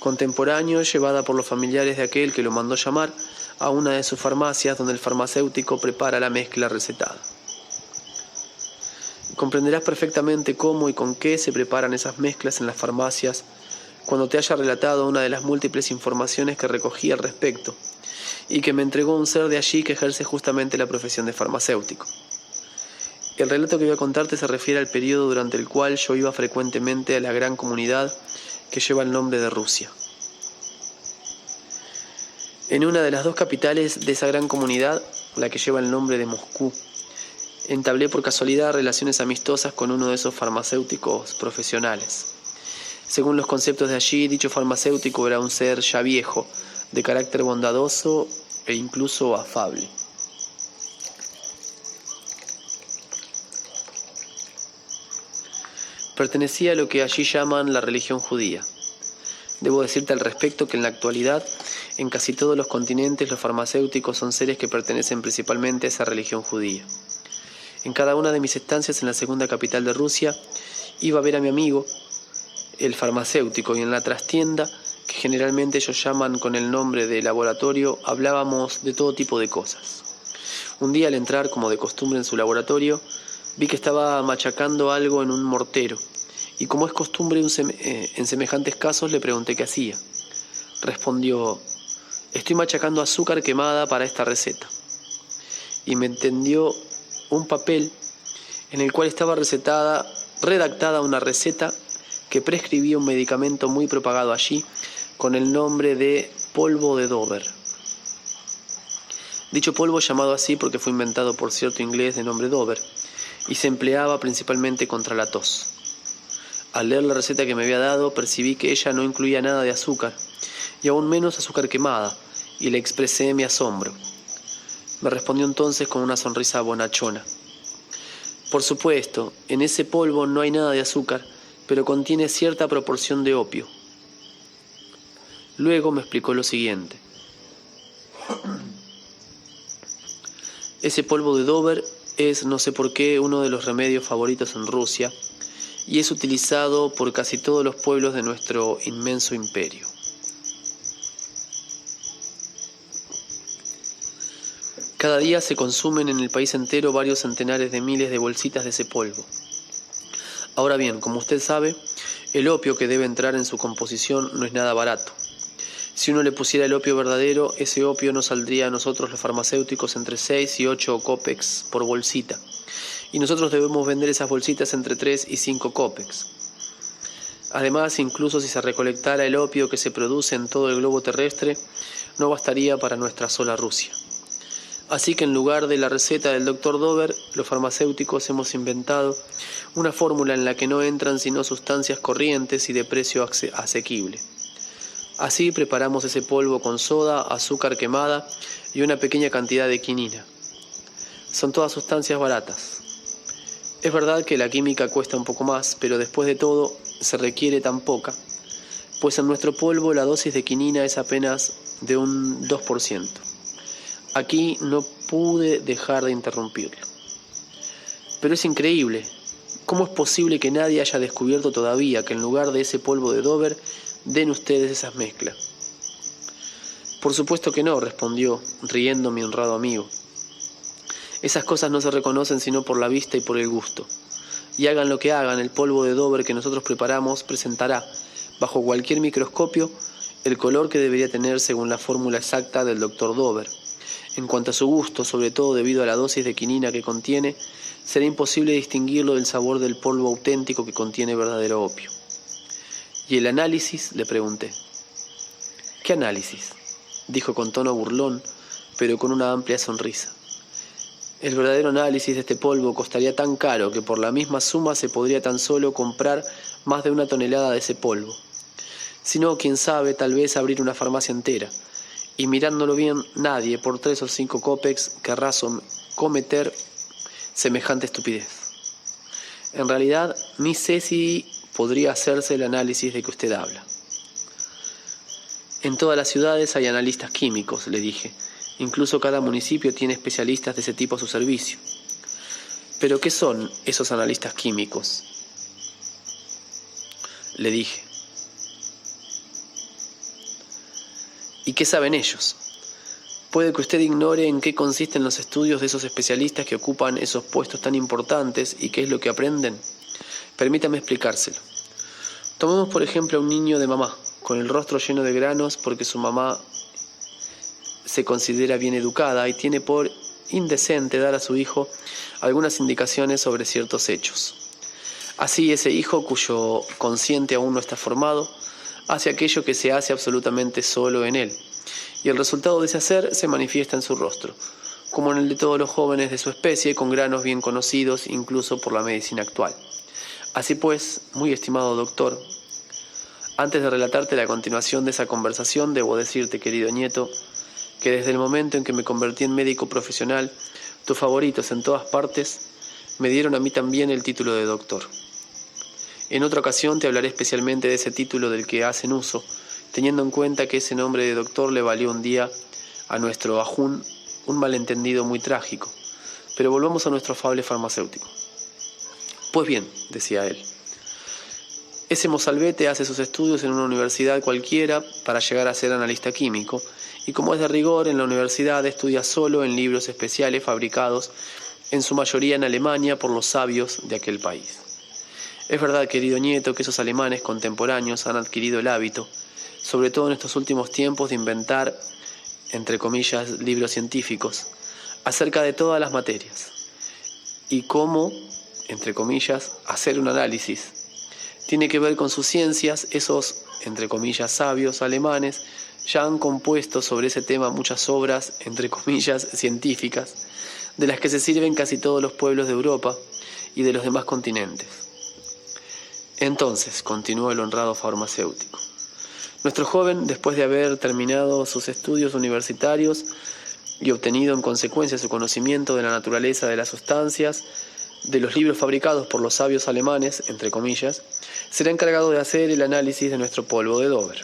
contemporáneo, llevada por los familiares de aquel que lo mandó llamar a una de sus farmacias, donde el farmacéutico prepara la mezcla recetada. Comprenderás perfectamente cómo y con qué se preparan esas mezclas en las farmacias cuando te haya relatado una de las múltiples informaciones que recogí al respecto y que me entregó un ser de allí que ejerce justamente la profesión de farmacéutico. El relato que voy a contarte se refiere al periodo durante el cual yo iba frecuentemente a la gran comunidad que lleva el nombre de Rusia. En una de las dos capitales de esa gran comunidad, la que lleva el nombre de Moscú, entablé por casualidad relaciones amistosas con uno de esos farmacéuticos profesionales. Según los conceptos de allí, dicho farmacéutico era un ser ya viejo, de carácter bondadoso e incluso afable. Pertenecía a lo que allí llaman la religión judía. Debo decirte al respecto que en la actualidad, en casi todos los continentes, los farmacéuticos son seres que pertenecen principalmente a esa religión judía. En cada una de mis estancias en la segunda capital de Rusia, iba a ver a mi amigo, el farmacéutico, y en la trastienda, que generalmente ellos llaman con el nombre de laboratorio, hablábamos de todo tipo de cosas. Un día, al entrar, como de costumbre, en su laboratorio, vi que estaba machacando algo en un mortero, y como es costumbre en semejantes casos, le pregunté qué hacía. Respondió: estoy machacando azúcar quemada para esta receta. Y me tendió un papel en el cual estaba redactada una receta que prescribía un medicamento muy propagado allí con el nombre de polvo de Dover. Dicho polvo, llamado así porque fue inventado por cierto inglés de nombre Dover, y se empleaba principalmente contra la tos. Al leer la receta que me había dado, percibí que ella no incluía nada de azúcar, y aún menos azúcar quemada, y le expresé mi asombro. Me respondió entonces con una sonrisa bonachona: por supuesto, en ese polvo no hay nada de azúcar, pero contiene cierta proporción de opio. Luego me explicó lo siguiente: ese polvo de Dover es, no sé por qué, uno de los remedios favoritos en Rusia, y es utilizado por casi todos los pueblos de nuestro inmenso imperio. Cada día se consumen en el país entero varios centenares de miles de bolsitas de ese polvo. Ahora bien, como usted sabe, el opio que debe entrar en su composición no es nada barato. Si uno le pusiera el opio verdadero, ese opio nos saldría a nosotros los farmacéuticos entre 6 y 8 kopecks por bolsita, y nosotros debemos vender esas bolsitas entre 3 y 5 kopecks. Además, incluso si se recolectara el opio que se produce en todo el globo terrestre, no bastaría para nuestra sola Rusia. Así que en lugar de la receta del Dr. Dover, los farmacéuticos hemos inventado una fórmula en la que no entran sino sustancias corrientes y de precio asequible. Así preparamos ese polvo con soda, azúcar quemada y una pequeña cantidad de quinina. Son todas sustancias baratas. Es verdad que la química cuesta un poco más, pero después de todo se requiere tan poca, pues en nuestro polvo la dosis de quinina es apenas de un 2%. Aquí no pude dejar de interrumpirlo. Pero es increíble. ¿Cómo es posible que nadie haya descubierto todavía que en lugar de ese polvo de Dover den ustedes esas mezclas? Por supuesto que no, respondió, riendo mi honrado amigo. Esas cosas no se reconocen sino por la vista y por el gusto. Y hagan lo que hagan, el polvo de Dover que nosotros preparamos presentará, bajo cualquier microscopio, el color que debería tener según la fórmula exacta del Dr. Dover. En cuanto a su gusto, sobre todo debido a la dosis de quinina que contiene, será imposible distinguirlo del sabor del polvo auténtico que contiene verdadero opio. ¿Y el análisis?, le pregunté. ¿Qué análisis?, dijo con tono burlón, pero con una amplia sonrisa. El verdadero análisis de este polvo costaría tan caro que por la misma suma se podría tan solo comprar más de 1 tonelada de ese polvo. Si no, quién sabe, tal vez abrir una farmacia entera. Y mirándolo bien, nadie por 3 o 5 kopecks querrá cometer semejante estupidez. En realidad, ni sé si podría hacerse el análisis de que usted habla. En todas las ciudades hay analistas químicos, le dije. Incluso cada municipio tiene especialistas de ese tipo a su servicio. ¿Pero qué son esos analistas químicos?, le dije. ¿Y qué saben ellos? Puede que usted ignore en qué consisten los estudios de esos especialistas que ocupan esos puestos tan importantes y qué es lo que aprenden. Permítame explicárselo. Tomemos por ejemplo a un niño de mamá, con el rostro lleno de granos porque su mamá se considera bien educada y tiene por indecente dar a su hijo algunas indicaciones sobre ciertos hechos. Así ese hijo, cuyo consciente aún no está formado, hace aquello que se hace absolutamente solo en él, y el resultado de ese hacer se manifiesta en su rostro, como en el de todos los jóvenes de su especie, con granos bien conocidos incluso por la medicina actual. Así pues, muy estimado doctor, antes de relatarte la continuación de esa conversación, debo decirte, querido nieto, que desde el momento en que me convertí en médico profesional, tus favoritos en todas partes me dieron a mí también el título de doctor. En otra ocasión te hablaré especialmente de ese título del que hacen uso, teniendo en cuenta que ese nombre de doctor le valió un día a nuestro Ajún un malentendido muy trágico, Pero volvamos a nuestro afable farmacéutico. Pues bien, decía él, ese mozalbete hace sus estudios en una universidad cualquiera para llegar a ser analista químico, y como es de rigor, en la universidad estudia solo en libros especiales fabricados en su mayoría en Alemania por los sabios de aquel país. Es verdad, querido nieto, que esos alemanes contemporáneos han adquirido el hábito, sobre todo en estos últimos tiempos, de inventar, entre comillas, libros científicos, acerca de todas las materias, y cómo, entre comillas, hacer un análisis. Tiene que ver con sus ciencias. Esos, entre comillas, sabios alemanes ya han compuesto sobre ese tema muchas obras, entre comillas, científicas, de las que se sirven casi todos los pueblos de Europa y de los demás continentes. Entonces, continuó el honrado farmacéutico, nuestro joven, después de haber terminado sus estudios universitarios y obtenido en consecuencia su conocimiento de la naturaleza de las sustancias, de los libros fabricados por los sabios alemanes, entre comillas, será encargado de hacer el análisis de nuestro polvo de Dover.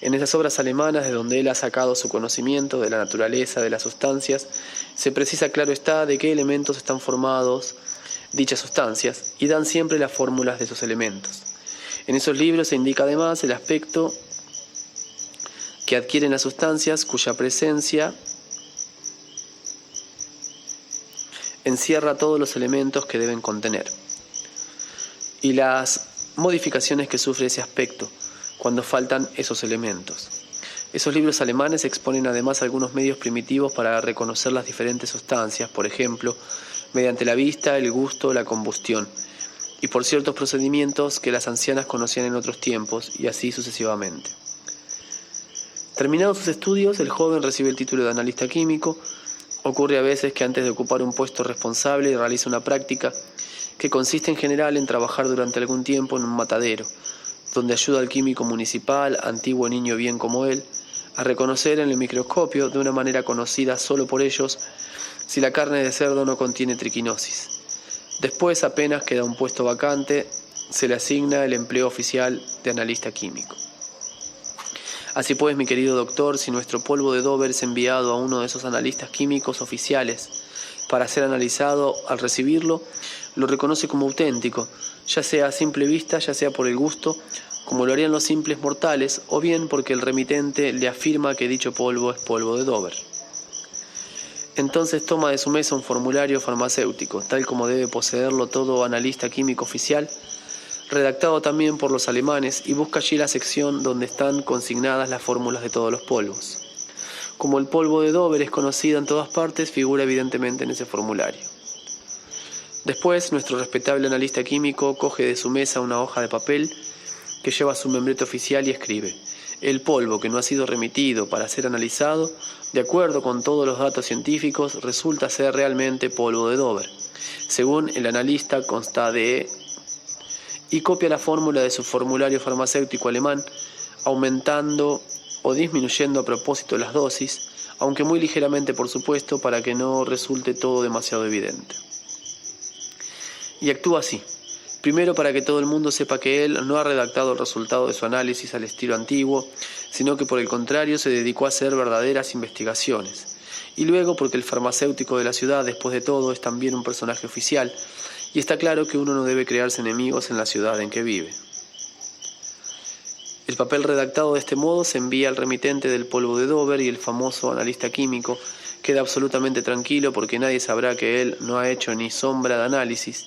En esas obras alemanas de donde él ha sacado su conocimiento de la naturaleza de las sustancias, se precisa, claro está, de qué elementos están formados dichas sustancias y dan siempre las fórmulas de esos elementos. En esos libros se indica además el aspecto que adquieren las sustancias cuya presencia encierra todos los elementos que deben contener y las modificaciones que sufre ese aspecto cuando faltan esos elementos. Esos libros alemanes exponen además algunos medios primitivos para reconocer las diferentes sustancias, por ejemplo, mediante la vista, el gusto, la combustión, y por ciertos procedimientos que las ancianas conocían en otros tiempos, y así sucesivamente. Terminados sus estudios, el joven recibe el título de analista químico. Ocurre a veces que antes de ocupar un puesto responsable realiza una práctica que consiste en general en trabajar durante algún tiempo en un matadero, donde ayuda al químico municipal, antiguo niño bien como él, a reconocer en el microscopio, de una manera conocida solo por ellos, si la carne de cerdo no contiene triquinosis. Después, apenas queda un puesto vacante, se le asigna el empleo oficial de analista químico. Así pues, mi querido doctor, si nuestro polvo de Dover es enviado a uno de esos analistas químicos oficiales para ser analizado, al recibirlo, lo reconoce como auténtico, ya sea a simple vista, ya sea por el gusto, como lo harían los simples mortales, o bien porque el remitente le afirma que dicho polvo es polvo de Dover. Entonces toma de su mesa un formulario farmacéutico, tal como debe poseerlo todo analista químico oficial, redactado también por los alemanes, y busca allí la sección donde están consignadas las fórmulas de todos los polvos. Como el polvo de Dover es conocido en todas partes, figura evidentemente en ese formulario. Después, nuestro respetable analista químico coge de su mesa una hoja de papel que lleva su membrete oficial y escribe: el polvo que no ha sido remitido para ser analizado, de acuerdo con todos los datos científicos, resulta ser realmente polvo de Dover, según el analista consta de... y copia la fórmula de su formulario farmacéutico alemán, aumentando o disminuyendo a propósito las dosis, aunque muy ligeramente, por supuesto, para que no resulte todo demasiado evidente. Y actúa así. Primero, para que todo el mundo sepa que él no ha redactado el resultado de su análisis al estilo antiguo, sino que por el contrario se dedicó a hacer verdaderas investigaciones. Y luego, porque el farmacéutico de la ciudad, después de todo, es también un personaje oficial, y está claro que uno no debe crearse enemigos en la ciudad en que vive. El papel redactado de este modo se envía al remitente del polvo de Dover, y el famoso analista químico queda absolutamente tranquilo porque nadie sabrá que él no ha hecho ni sombra de análisis,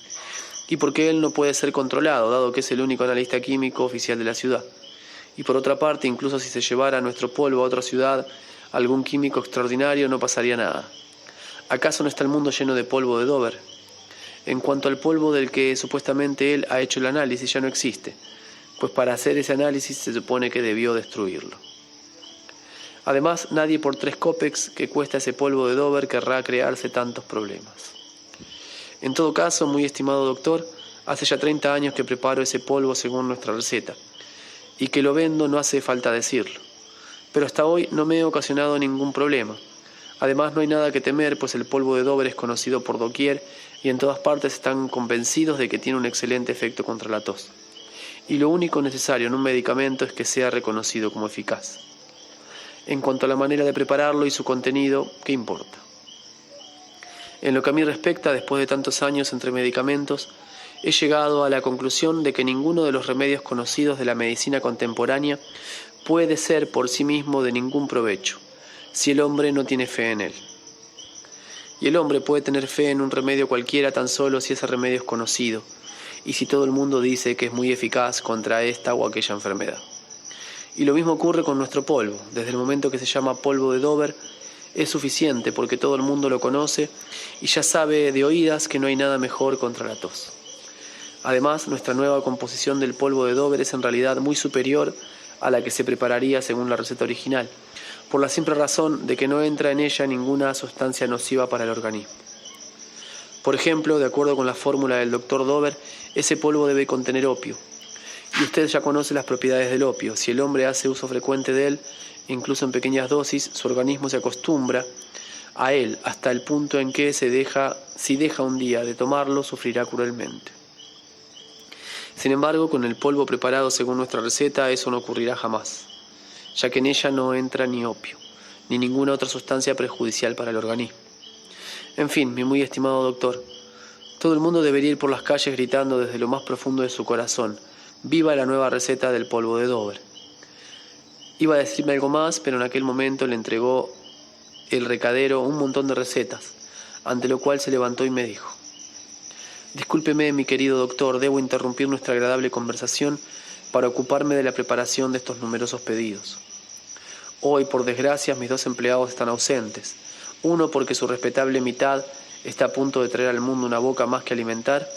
y porque él no puede ser controlado, dado que es el único analista químico oficial de la ciudad. Y por otra parte, incluso si se llevara nuestro polvo a otra ciudad, algún químico extraordinario, no pasaría nada. ¿Acaso no está el mundo lleno de polvo de Dover? En cuanto al polvo del que supuestamente él ha hecho el análisis, ya no existe, pues para hacer ese análisis se supone que debió destruirlo. Además, nadie por 3 kopecks que cuesta ese polvo de Dover querrá crearse tantos problemas. En todo caso, muy estimado doctor, hace ya 30 años que preparo ese polvo según nuestra receta, y que lo vendo no hace falta decirlo. Pero hasta hoy no me he ocasionado ningún problema. Además, no hay nada que temer, pues el polvo de Dover es conocido por doquier y en todas partes están convencidos de que tiene un excelente efecto contra la tos. Y lo único necesario en un medicamento es que sea reconocido como eficaz. En cuanto a la manera de prepararlo y su contenido, ¿qué importa? En lo que a mí respecta, después de tantos años entre medicamentos, he llegado a la conclusión de que ninguno de los remedios conocidos de la medicina contemporánea puede ser por sí mismo de ningún provecho, si el hombre no tiene fe en él. Y el hombre puede tener fe en un remedio cualquiera tan solo si ese remedio es conocido, y si todo el mundo dice que es muy eficaz contra esta o aquella enfermedad. Y lo mismo ocurre con nuestro polvo. Desde el momento que se llama polvo de Dover, es suficiente porque todo el mundo lo conoce y ya sabe de oídas que no hay nada mejor contra la tos. Además, nuestra nueva composición del polvo de Dover es en realidad muy superior a la que se prepararía según la receta original, por la simple razón de que no entra en ella ninguna sustancia nociva para el organismo. Por ejemplo, de acuerdo con la fórmula del Dr. Dover, ese polvo debe contener opio. Y usted ya conoce las propiedades del opio. Si el hombre hace uso frecuente de él, incluso en pequeñas dosis, su organismo se acostumbra a él hasta el punto en que si deja un día de tomarlo, sufrirá cruelmente. Sin embargo, con el polvo preparado según nuestra receta, eso no ocurrirá jamás, ya que en ella no entra ni opio, ni ninguna otra sustancia perjudicial para el organismo. En fin, mi muy estimado doctor, todo el mundo debería ir por las calles gritando desde lo más profundo de su corazón: ¡viva la nueva receta del polvo de Dover! Iba a decirme algo más, pero en aquel momento le entregó el recadero un montón de recetas, ante lo cual se levantó y me dijo: «Discúlpeme, mi querido doctor, debo interrumpir nuestra agradable conversación para ocuparme de la preparación de estos numerosos pedidos. Hoy, por desgracia, mis dos empleados están ausentes, uno porque su respetable mitad está a punto de traer al mundo una boca más que alimentar,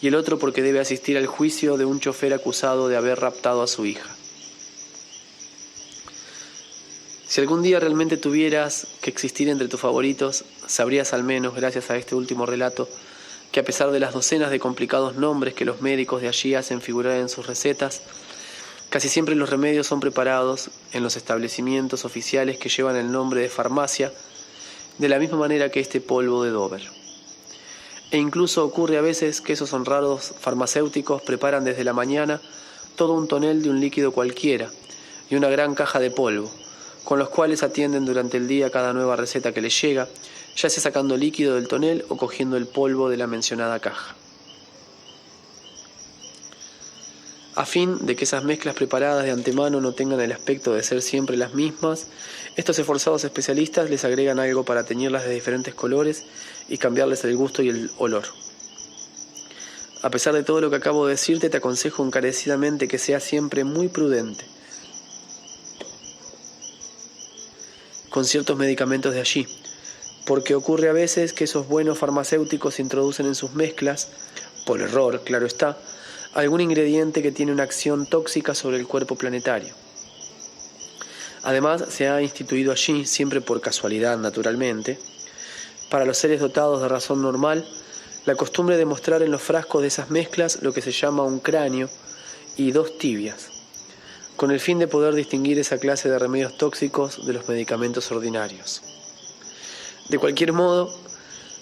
y el otro porque debe asistir al juicio de un chofer acusado de haber raptado a su hija. Si algún día realmente tuvieras que existir entre tus favoritos, sabrías al menos, gracias a este último relato, que a pesar de las docenas de complicados nombres que los médicos de allí hacen figurar en sus recetas, casi siempre los remedios son preparados en los establecimientos oficiales que llevan el nombre de farmacia, de la misma manera que este polvo de Dover. E incluso ocurre a veces que esos honrados farmacéuticos preparan desde la mañana todo un tonel de un líquido cualquiera y una gran caja de polvo, con los cuales atienden durante el día cada nueva receta que les llega, ya sea sacando líquido del tonel o cogiendo el polvo de la mencionada caja. A fin de que esas mezclas preparadas de antemano no tengan el aspecto de ser siempre las mismas, estos esforzados especialistas les agregan algo para teñirlas de diferentes colores y cambiarles el gusto y el olor. A pesar de todo lo que acabo de decirte, te aconsejo encarecidamente que seas siempre muy prudente con ciertos medicamentos de allí, porque ocurre a veces que esos buenos farmacéuticos introducen en sus mezclas, por error, claro está, algún ingrediente que tiene una acción tóxica sobre el cuerpo planetario. Además, se ha instituido allí, siempre por casualidad naturalmente, para los seres dotados de razón normal, la costumbre de mostrar en los frascos de esas mezclas lo que se llama un cráneo y dos tibias, con el fin de poder distinguir esa clase de remedios tóxicos de los medicamentos ordinarios. De cualquier modo,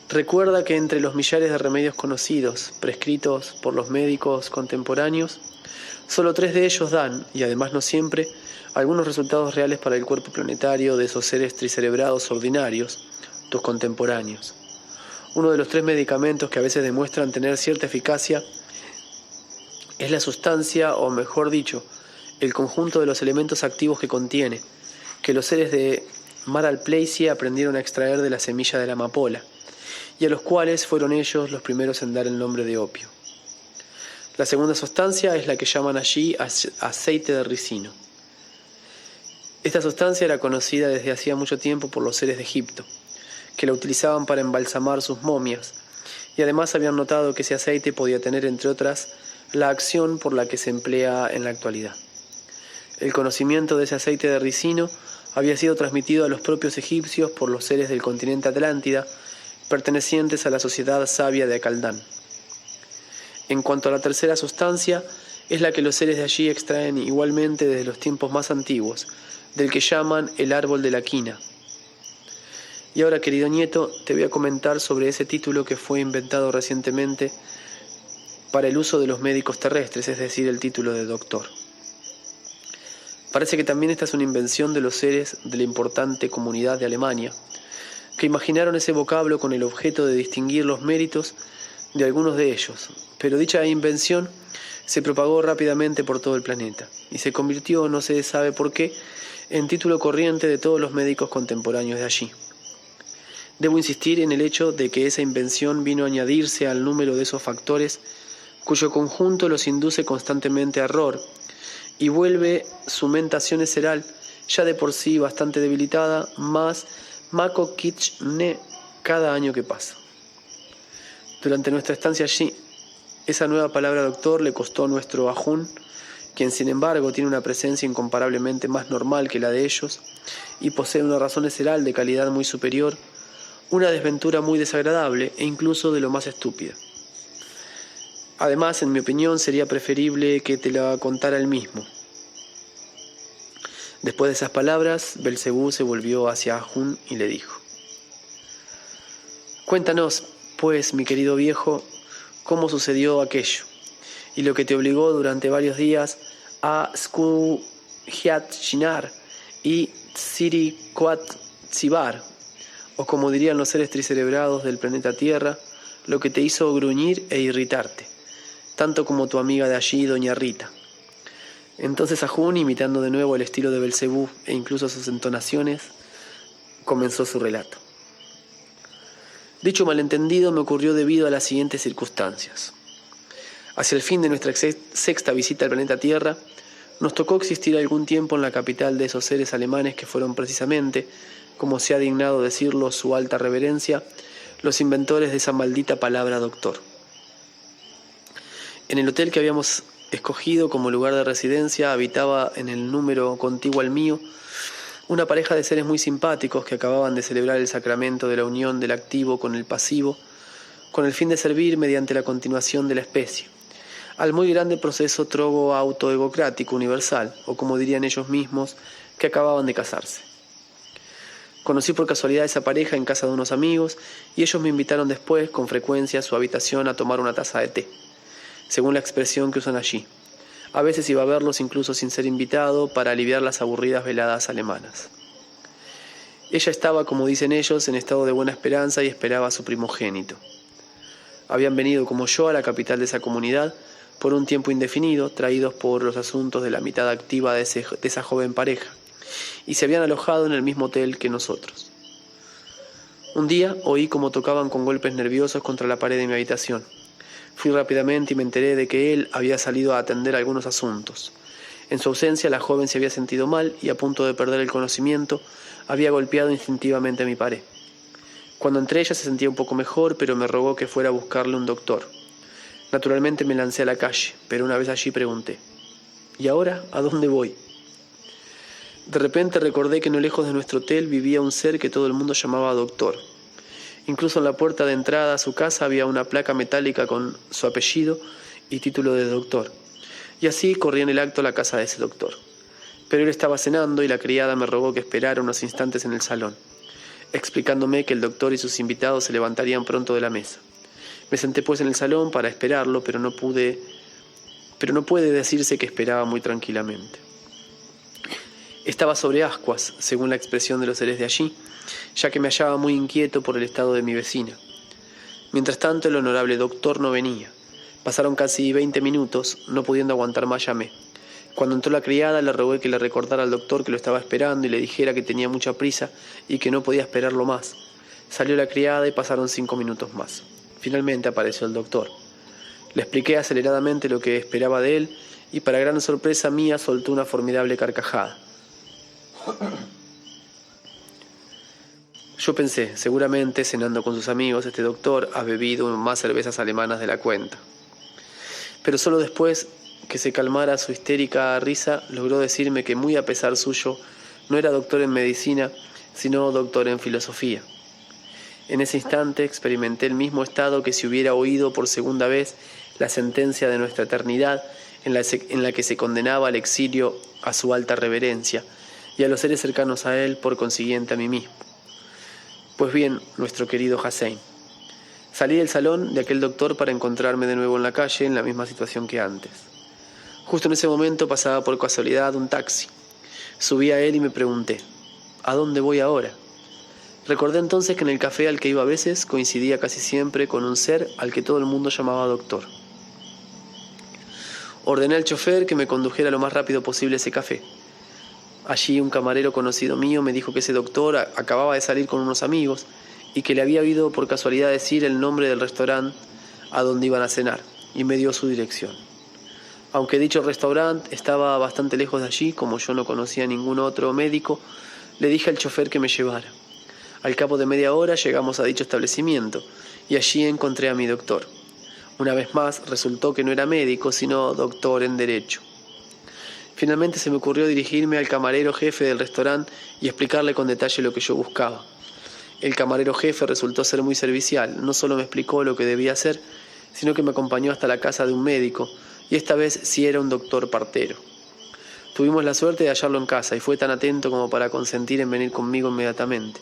recuerda que entre los millares de remedios conocidos, prescritos por los médicos contemporáneos, solo 3 de ellos dan, y además no siempre, algunos resultados reales para el cuerpo planetario de esos seres tricerebrados ordinarios, tus contemporáneos. Uno de los 3 medicamentos que a veces demuestran tener cierta eficacia es la sustancia, o mejor dicho, el conjunto de los elementos activos que contiene, que los seres de Maral Place aprendieron a extraer de la semilla de la amapola, y a los cuales fueron ellos los primeros en dar el nombre de opio. La segunda sustancia es la que llaman allí aceite de ricino. Esta sustancia era conocida desde hacía mucho tiempo por los seres de Egipto, que la utilizaban para embalsamar sus momias, y además habían notado que ese aceite podía tener, entre otras, la acción por la que se emplea en la actualidad. El conocimiento de ese aceite de ricino había sido transmitido a los propios egipcios por los seres del continente Atlántida, pertenecientes a la sociedad sabia de Acaldán. En cuanto a la tercera sustancia, es la que los seres de allí extraen igualmente desde los tiempos más antiguos, del que llaman el árbol de la quina. Y ahora, querido nieto, te voy a comentar sobre ese título que fue inventado recientemente para el uso de los médicos terrestres, es decir, el título de doctor. Parece que también esta es una invención de los seres de la importante comunidad de Alemania, que imaginaron ese vocablo con el objeto de distinguir los méritos de algunos de ellos, pero dicha invención se propagó rápidamente por todo el planeta y se convirtió, no se sabe por qué, en título corriente de todos los médicos contemporáneos de allí. Debo insistir en el hecho de que esa invención vino a añadirse al número de esos factores cuyo conjunto los induce constantemente a error y vuelve su mentación visceral, ya de por sí bastante debilitada, más Mako Kitchne cada año que pasa. Durante nuestra estancia allí, esa nueva palabra doctor le costó a nuestro Ahun, quien sin embargo tiene una presencia incomparablemente más normal que la de ellos y posee una razón visceral de calidad muy superior, una desventura muy desagradable e incluso de lo más estúpida. Además, en mi opinión, sería preferible que te la contara él mismo. Después de esas palabras, Belcebú se volvió hacia Ahun y le dijo: Cuéntanos, pues, mi querido viejo, cómo sucedió aquello, y lo que te obligó durante varios días a Skuhiat Shinar y Tsirikwat Tsibar, o como dirían los seres tricerebrados del planeta Tierra, lo que te hizo gruñir e irritarte, tanto como tu amiga de allí, doña Rita. Entonces Ahun, imitando de nuevo el estilo de Belcebú e incluso sus entonaciones, comenzó su relato. Dicho malentendido me ocurrió debido a las siguientes circunstancias. Hacia el fin de nuestra sexta visita al planeta Tierra, nos tocó existir algún tiempo en la capital de esos seres alemanes que fueron precisamente, como se ha dignado decirlo su alta reverencia, los inventores de esa maldita palabra doctor. En el hotel que habíamos escogido como lugar de residencia habitaba en el número contiguo al mío una pareja de seres muy simpáticos que acababan de celebrar el sacramento de la unión del activo con el pasivo, con el fin de servir, mediante la continuación de la especie, al muy grande proceso trogo-autoegocrático universal, o como dirían ellos mismos, que acababan de casarse. Conocí por casualidad a esa pareja en casa de unos amigos y ellos me invitaron después, con frecuencia, a su habitación a tomar una taza de té, según la expresión que usan allí. A veces iba a verlos incluso sin ser invitado para aliviar las aburridas veladas alemanas. Ella estaba, como dicen ellos, en estado de buena esperanza y esperaba a su primogénito. Habían venido, como yo, a la capital de esa comunidad por un tiempo indefinido, traídos por los asuntos de la mitad activa de esa joven pareja, y se habían alojado en el mismo hotel que nosotros. Un día oí como tocaban con golpes nerviosos contra la pared de mi habitación. Fui rápidamente y me enteré de que él había salido a atender algunos asuntos. En su ausencia, la joven se había sentido mal y, a punto de perder el conocimiento, había golpeado instintivamente mi pared. Cuando entré, ella se sentía un poco mejor, pero me rogó que fuera a buscarle un doctor. Naturalmente me lancé a la calle, pero una vez allí pregunté: ¿y ahora a dónde voy? De repente recordé que no lejos de nuestro hotel vivía un ser que todo el mundo llamaba doctor. Incluso en la puerta de entrada a su casa había una placa metálica con su apellido y título de doctor. Y así corrí en el acto a la casa de ese doctor. Pero él estaba cenando y la criada me rogó que esperara unos instantes en el salón, explicándome que el doctor y sus invitados se levantarían pronto de la mesa. Me senté pues en el salón para esperarlo, pero no puede decirse que esperaba muy tranquilamente. Estaba sobre ascuas, según la expresión de los seres de allí, ya que me hallaba muy inquieto por el estado de mi vecina. Mientras tanto, el honorable doctor no venía. Pasaron casi 20 minutos, no pudiendo aguantar más llamé. Cuando entró la criada, le rogué que le recordara al doctor que lo estaba esperando y le dijera que tenía mucha prisa y que no podía esperarlo más. Salió la criada y pasaron 5 minutos más. Finalmente apareció el doctor. Le expliqué aceleradamente lo que esperaba de él y, para gran sorpresa mía, soltó una formidable carcajada. Yo pensé, seguramente, cenando con sus amigos, este doctor ha bebido más cervezas alemanas de la cuenta. Pero solo después que se calmara su histérica risa, logró decirme que, muy a pesar suyo, no era doctor en medicina, sino doctor en filosofía. En ese instante experimenté el mismo estado que si hubiera oído por segunda vez la sentencia de nuestra eternidad, en la que se condenaba al exilio a su alta reverencia, y a los seres cercanos a él, por consiguiente a mí mismo. Pues bien, nuestro querido Hussein. Salí del salón de aquel doctor para encontrarme de nuevo en la calle, en la misma situación que antes. Justo en ese momento pasaba por casualidad un taxi. Subí a él y me pregunté: ¿a dónde voy ahora? Recordé entonces que en el café al que iba a veces coincidía casi siempre con un ser al que todo el mundo llamaba doctor. Ordené al chofer que me condujera lo más rápido posible a ese café. Allí un camarero conocido mío me dijo que ese doctor acababa de salir con unos amigos y que le había oído por casualidad decir el nombre del restaurante a donde iban a cenar, y me dio su dirección. Aunque dicho restaurante estaba bastante lejos de allí, como yo no conocía a ningún otro médico, le dije al chofer que me llevara. Al cabo de media hora llegamos a dicho establecimiento y allí encontré a mi doctor. Una vez más resultó que no era médico, sino doctor en Derecho. Finalmente se me ocurrió dirigirme al camarero jefe del restaurante y explicarle con detalle lo que yo buscaba. El camarero jefe resultó ser muy servicial, no solo me explicó lo que debía hacer, sino que me acompañó hasta la casa de un médico, y esta vez sí era un doctor partero. Tuvimos la suerte de hallarlo en casa y fue tan atento como para consentir en venir conmigo inmediatamente.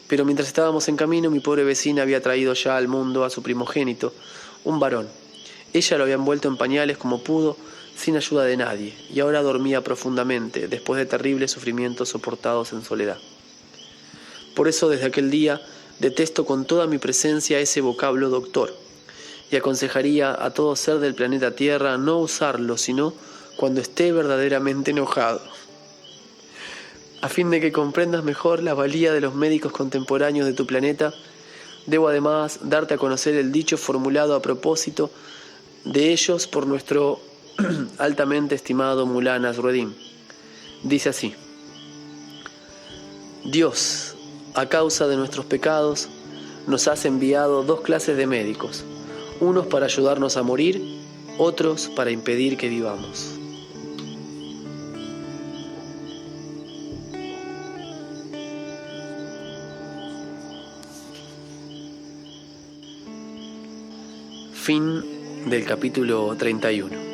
Pero mientras estábamos en camino, mi pobre vecina había traído ya al mundo a su primogénito, un varón. Ella lo había envuelto en pañales como pudo, sin ayuda de nadie, y ahora dormía profundamente, después de terribles sufrimientos soportados en soledad. Por eso, desde aquel día, detesto con toda mi presencia ese vocablo doctor, y aconsejaría a todo ser del planeta Tierra no usarlo, sino cuando esté verdaderamente enojado. A fin de que comprendas mejor la valía de los médicos contemporáneos de tu planeta, debo además darte a conocer el dicho formulado a propósito de ellos por nuestro altamente estimado Mullah Nasruddin. Dice así: Dios, a causa de nuestros pecados, nos has enviado dos clases de médicos, unos para ayudarnos a morir, otros para impedir que vivamos. Fin del capítulo 31.